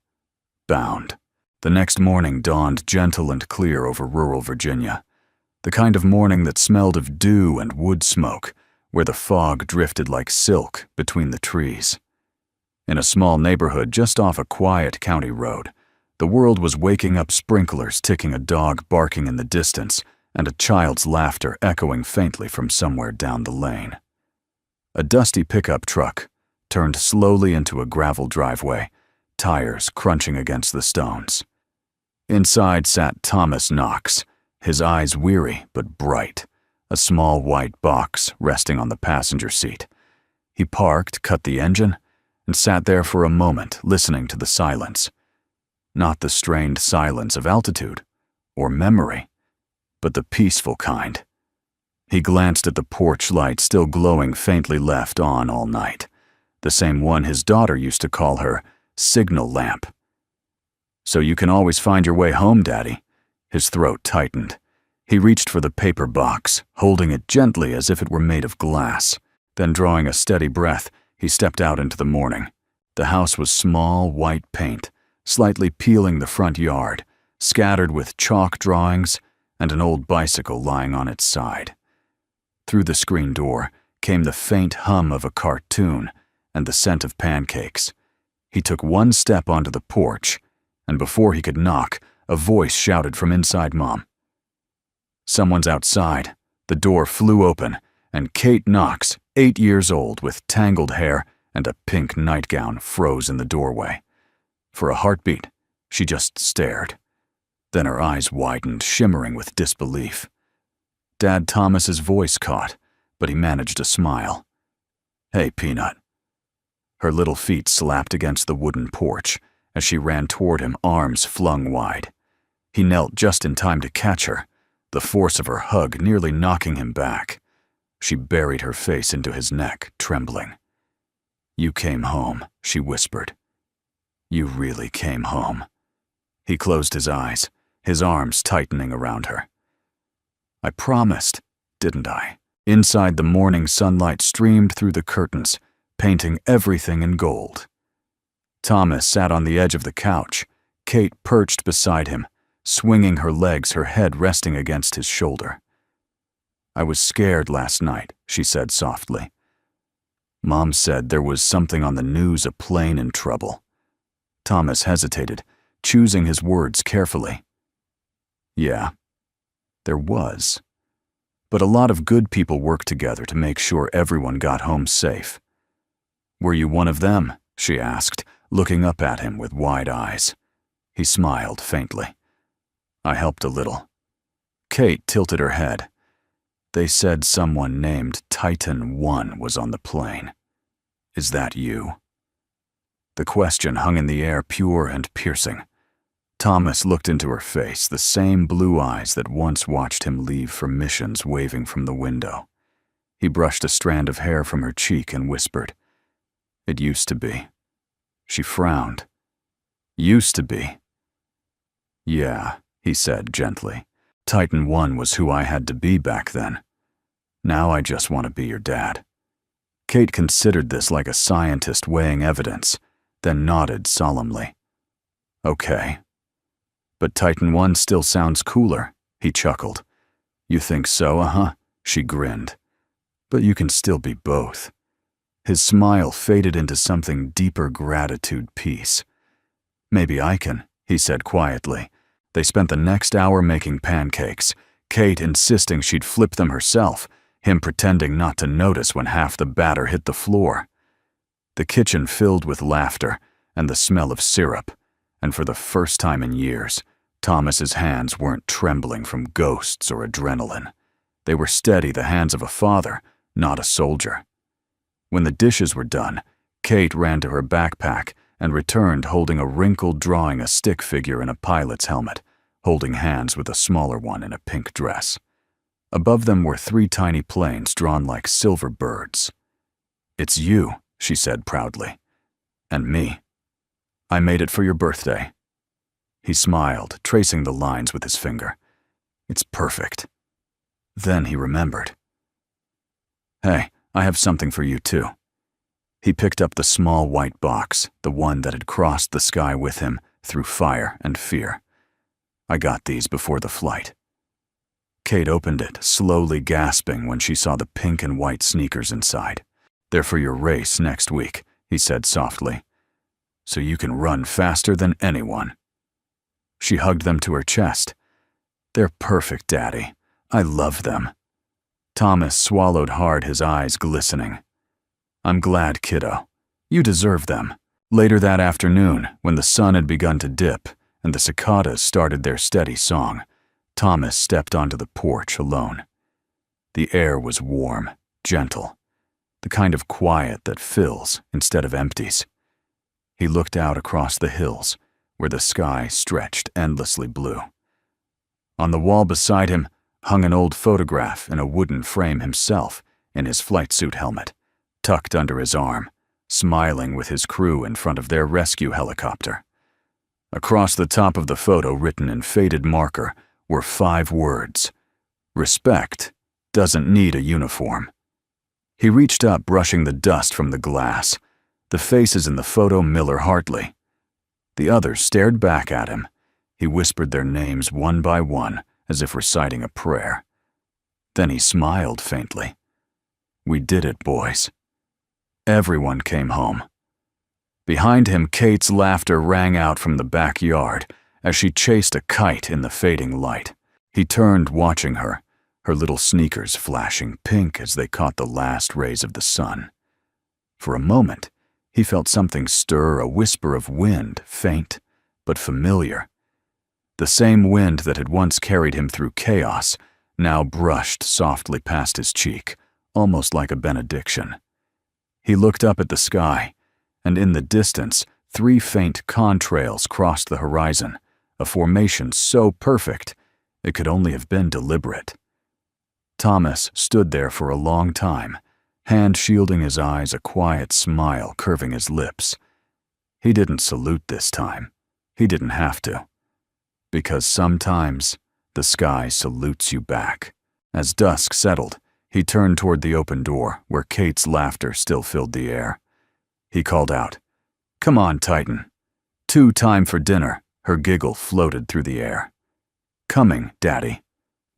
bound. The next morning dawned gentle and clear over rural Virginia, the kind of morning that smelled of dew and wood smoke, where the fog drifted like silk between the trees. In a small neighborhood just off a quiet county road, the world was waking up, sprinklers ticking, a dog barking in the distance, and a child's laughter echoing faintly from somewhere down the lane. A dusty pickup truck turned slowly into a gravel driveway, tires crunching against the stones. Inside sat Thomas Knox, his eyes weary but bright, a small white box resting on the passenger seat. He parked, cut the engine, and sat there for a moment, listening to the silence. Not the strained silence of altitude or memory, but the peaceful kind. He glanced at the porch light still glowing faintly, left on all night, the same one his daughter used to call her signal lamp. "So you can always find your way home, Daddy." His throat tightened. He reached for the paper box, holding it gently as if it were made of glass. Then, drawing a steady breath, he stepped out into the morning. The house was small white paint, slightly peeling the front yard, scattered with chalk drawings and an old bicycle lying on its side. Through the screen door came the faint hum of a cartoon and the scent of pancakes. He took one step onto the porch, and before he could knock, a voice shouted from inside, "Mom." "Someone's outside." The door flew open, and Kate Knox, 8 years old, with tangled hair and a pink nightgown, froze in the doorway. For a heartbeat, she just stared. Then her eyes widened, shimmering with disbelief. Dad Thomas's voice caught, but he managed a smile. "Hey, Peanut." Her little feet slapped against the wooden porch as she ran toward him, arms flung wide. He knelt just in time to catch her, the force of her hug nearly knocking him back. She buried her face into his neck, trembling. "You came home," she whispered. "You really came home." He closed his eyes, his arms tightening around her. "I promised, didn't I?" Inside, the morning sunlight streamed through the curtains, painting everything in gold. Thomas sat on the edge of the couch, Kate perched beside him, swinging her legs, her head resting against his shoulder. "I was scared last night," she said softly. "Mom said there was something on the news, a plane in trouble." Thomas hesitated, choosing his words carefully. "Yeah, there was. But a lot of good people worked together to make sure everyone got home safe." "Were you one of them?" she asked, looking up at him with wide eyes. He smiled faintly. "I helped a little." Kate tilted her head. "They said someone named Titan I was on the plane. Is that you?" The question hung in the air, pure and piercing. Thomas looked into her face, the same blue eyes that once watched him leave for missions waving from the window. He brushed a strand of hair from her cheek and whispered, "It used to be." She frowned. "Used to be?" "Yeah," he said gently. "Titan I was who I had to be back then. Now I just want to be your dad." Kate considered this like a scientist weighing evidence, then nodded solemnly. "Okay. But Titan I still sounds cooler," he chuckled. "You think so, uh-huh?" She grinned. "But you can still be both." His smile faded into something deeper, gratitude, peace. "Maybe I can," he said quietly. They spent the next hour making pancakes, Kate insisting she'd flip them herself, him pretending not to notice when half the batter hit the floor. The kitchen filled with laughter and the smell of syrup, and for the first time in years, Thomas's hands weren't trembling from ghosts or adrenaline. They were steady, the hands of a father, not a soldier. When the dishes were done, Kate ran to her backpack and returned holding a wrinkled drawing a stick figure in a pilot's helmet, holding hands with a smaller one in a pink dress. Above them were 3 tiny planes drawn like silver birds. "It's you," she said proudly. "And me. I made it for your birthday." He smiled, tracing the lines with his finger. "It's perfect." Then he remembered. "Hey, I have something for you too." He picked up the small white box, the one that had crossed the sky with him through fire and fear. "I got these before the flight." Kate opened it, slowly gasping when she saw the pink and white sneakers inside. "They're for your race next week," he said softly. "So you can run faster than anyone." She hugged them to her chest. "They're perfect, Daddy. I love them." Thomas swallowed hard, his eyes glistening. "I'm glad, kiddo. You deserve them." Later that afternoon, when the sun had begun to dip and the cicadas started their steady song, Thomas stepped onto the porch alone. The air was warm, gentle, the kind of quiet that fills instead of empties. He looked out across the hills, where the sky stretched endlessly blue. On the wall beside him hung an old photograph in a wooden frame, himself in his flight suit helmet, tucked under his arm, smiling with his crew in front of their rescue helicopter. Across the top of the photo, written in faded marker, were 5 words: "Respect doesn't need a uniform." He reached up, brushing the dust from the glass. The faces in the photo, Miller Hartley. The others stared back at him. He whispered their names one by one, as if reciting a prayer. Then he smiled faintly. "We did it, boys." Everyone came home. Behind him, Kate's laughter rang out from the backyard as she chased a kite in the fading light. He turned, watching her, her little sneakers flashing pink as they caught the last rays of the sun. For a moment, he felt something stir, a whisper of wind, faint but familiar. The same wind that had once carried him through chaos now brushed softly past his cheek, almost like a benediction. He looked up at the sky, and in the distance, 3 faint contrails crossed the horizon, a formation so perfect it could only have been deliberate. Thomas stood there for a long time, hand shielding his eyes, a quiet smile curving his lips. He didn't salute this time. He didn't have to. Because sometimes the sky salutes you back. As dusk settled, he turned toward the open door, where Kate's laughter still filled the air. He called out, "Come on, Titan." Time for dinner." Her giggle floated through the air. "Coming, Daddy."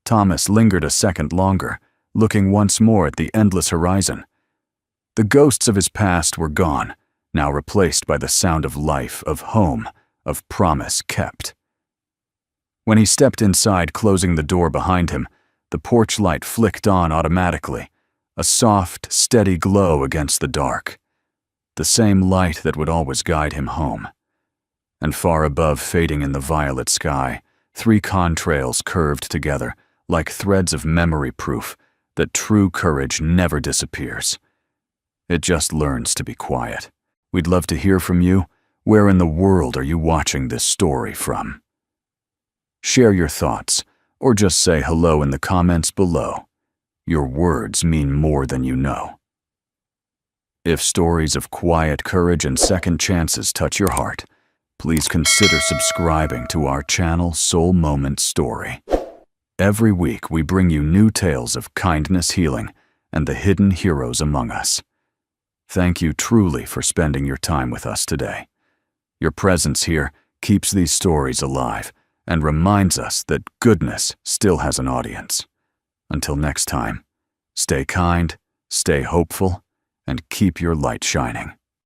Thomas lingered a second longer, looking once more at the endless horizon. The ghosts of his past were gone, now replaced by the sound of life, of home, of promise kept. When he stepped inside, closing the door behind him, the porch light flicked on automatically, a soft, steady glow against the dark. The same light that would always guide him home. And far above, fading in the violet sky, 3 contrails curved together, like threads of memory proof that true courage never disappears. It just learns to be quiet. We'd love to hear from you. Where in the world are you watching this story from? Share your thoughts, or just say hello in the comments below. Your words mean more than you know. If stories of quiet courage and second chances touch your heart, please consider subscribing to our channel, Soul Moment Story. Every week we bring you new tales of kindness, healing, and the hidden heroes among us. Thank you truly for spending your time with us today. Your presence here keeps these stories alive and reminds us that goodness still has an audience. Until next time, stay kind, stay hopeful, and keep your light shining.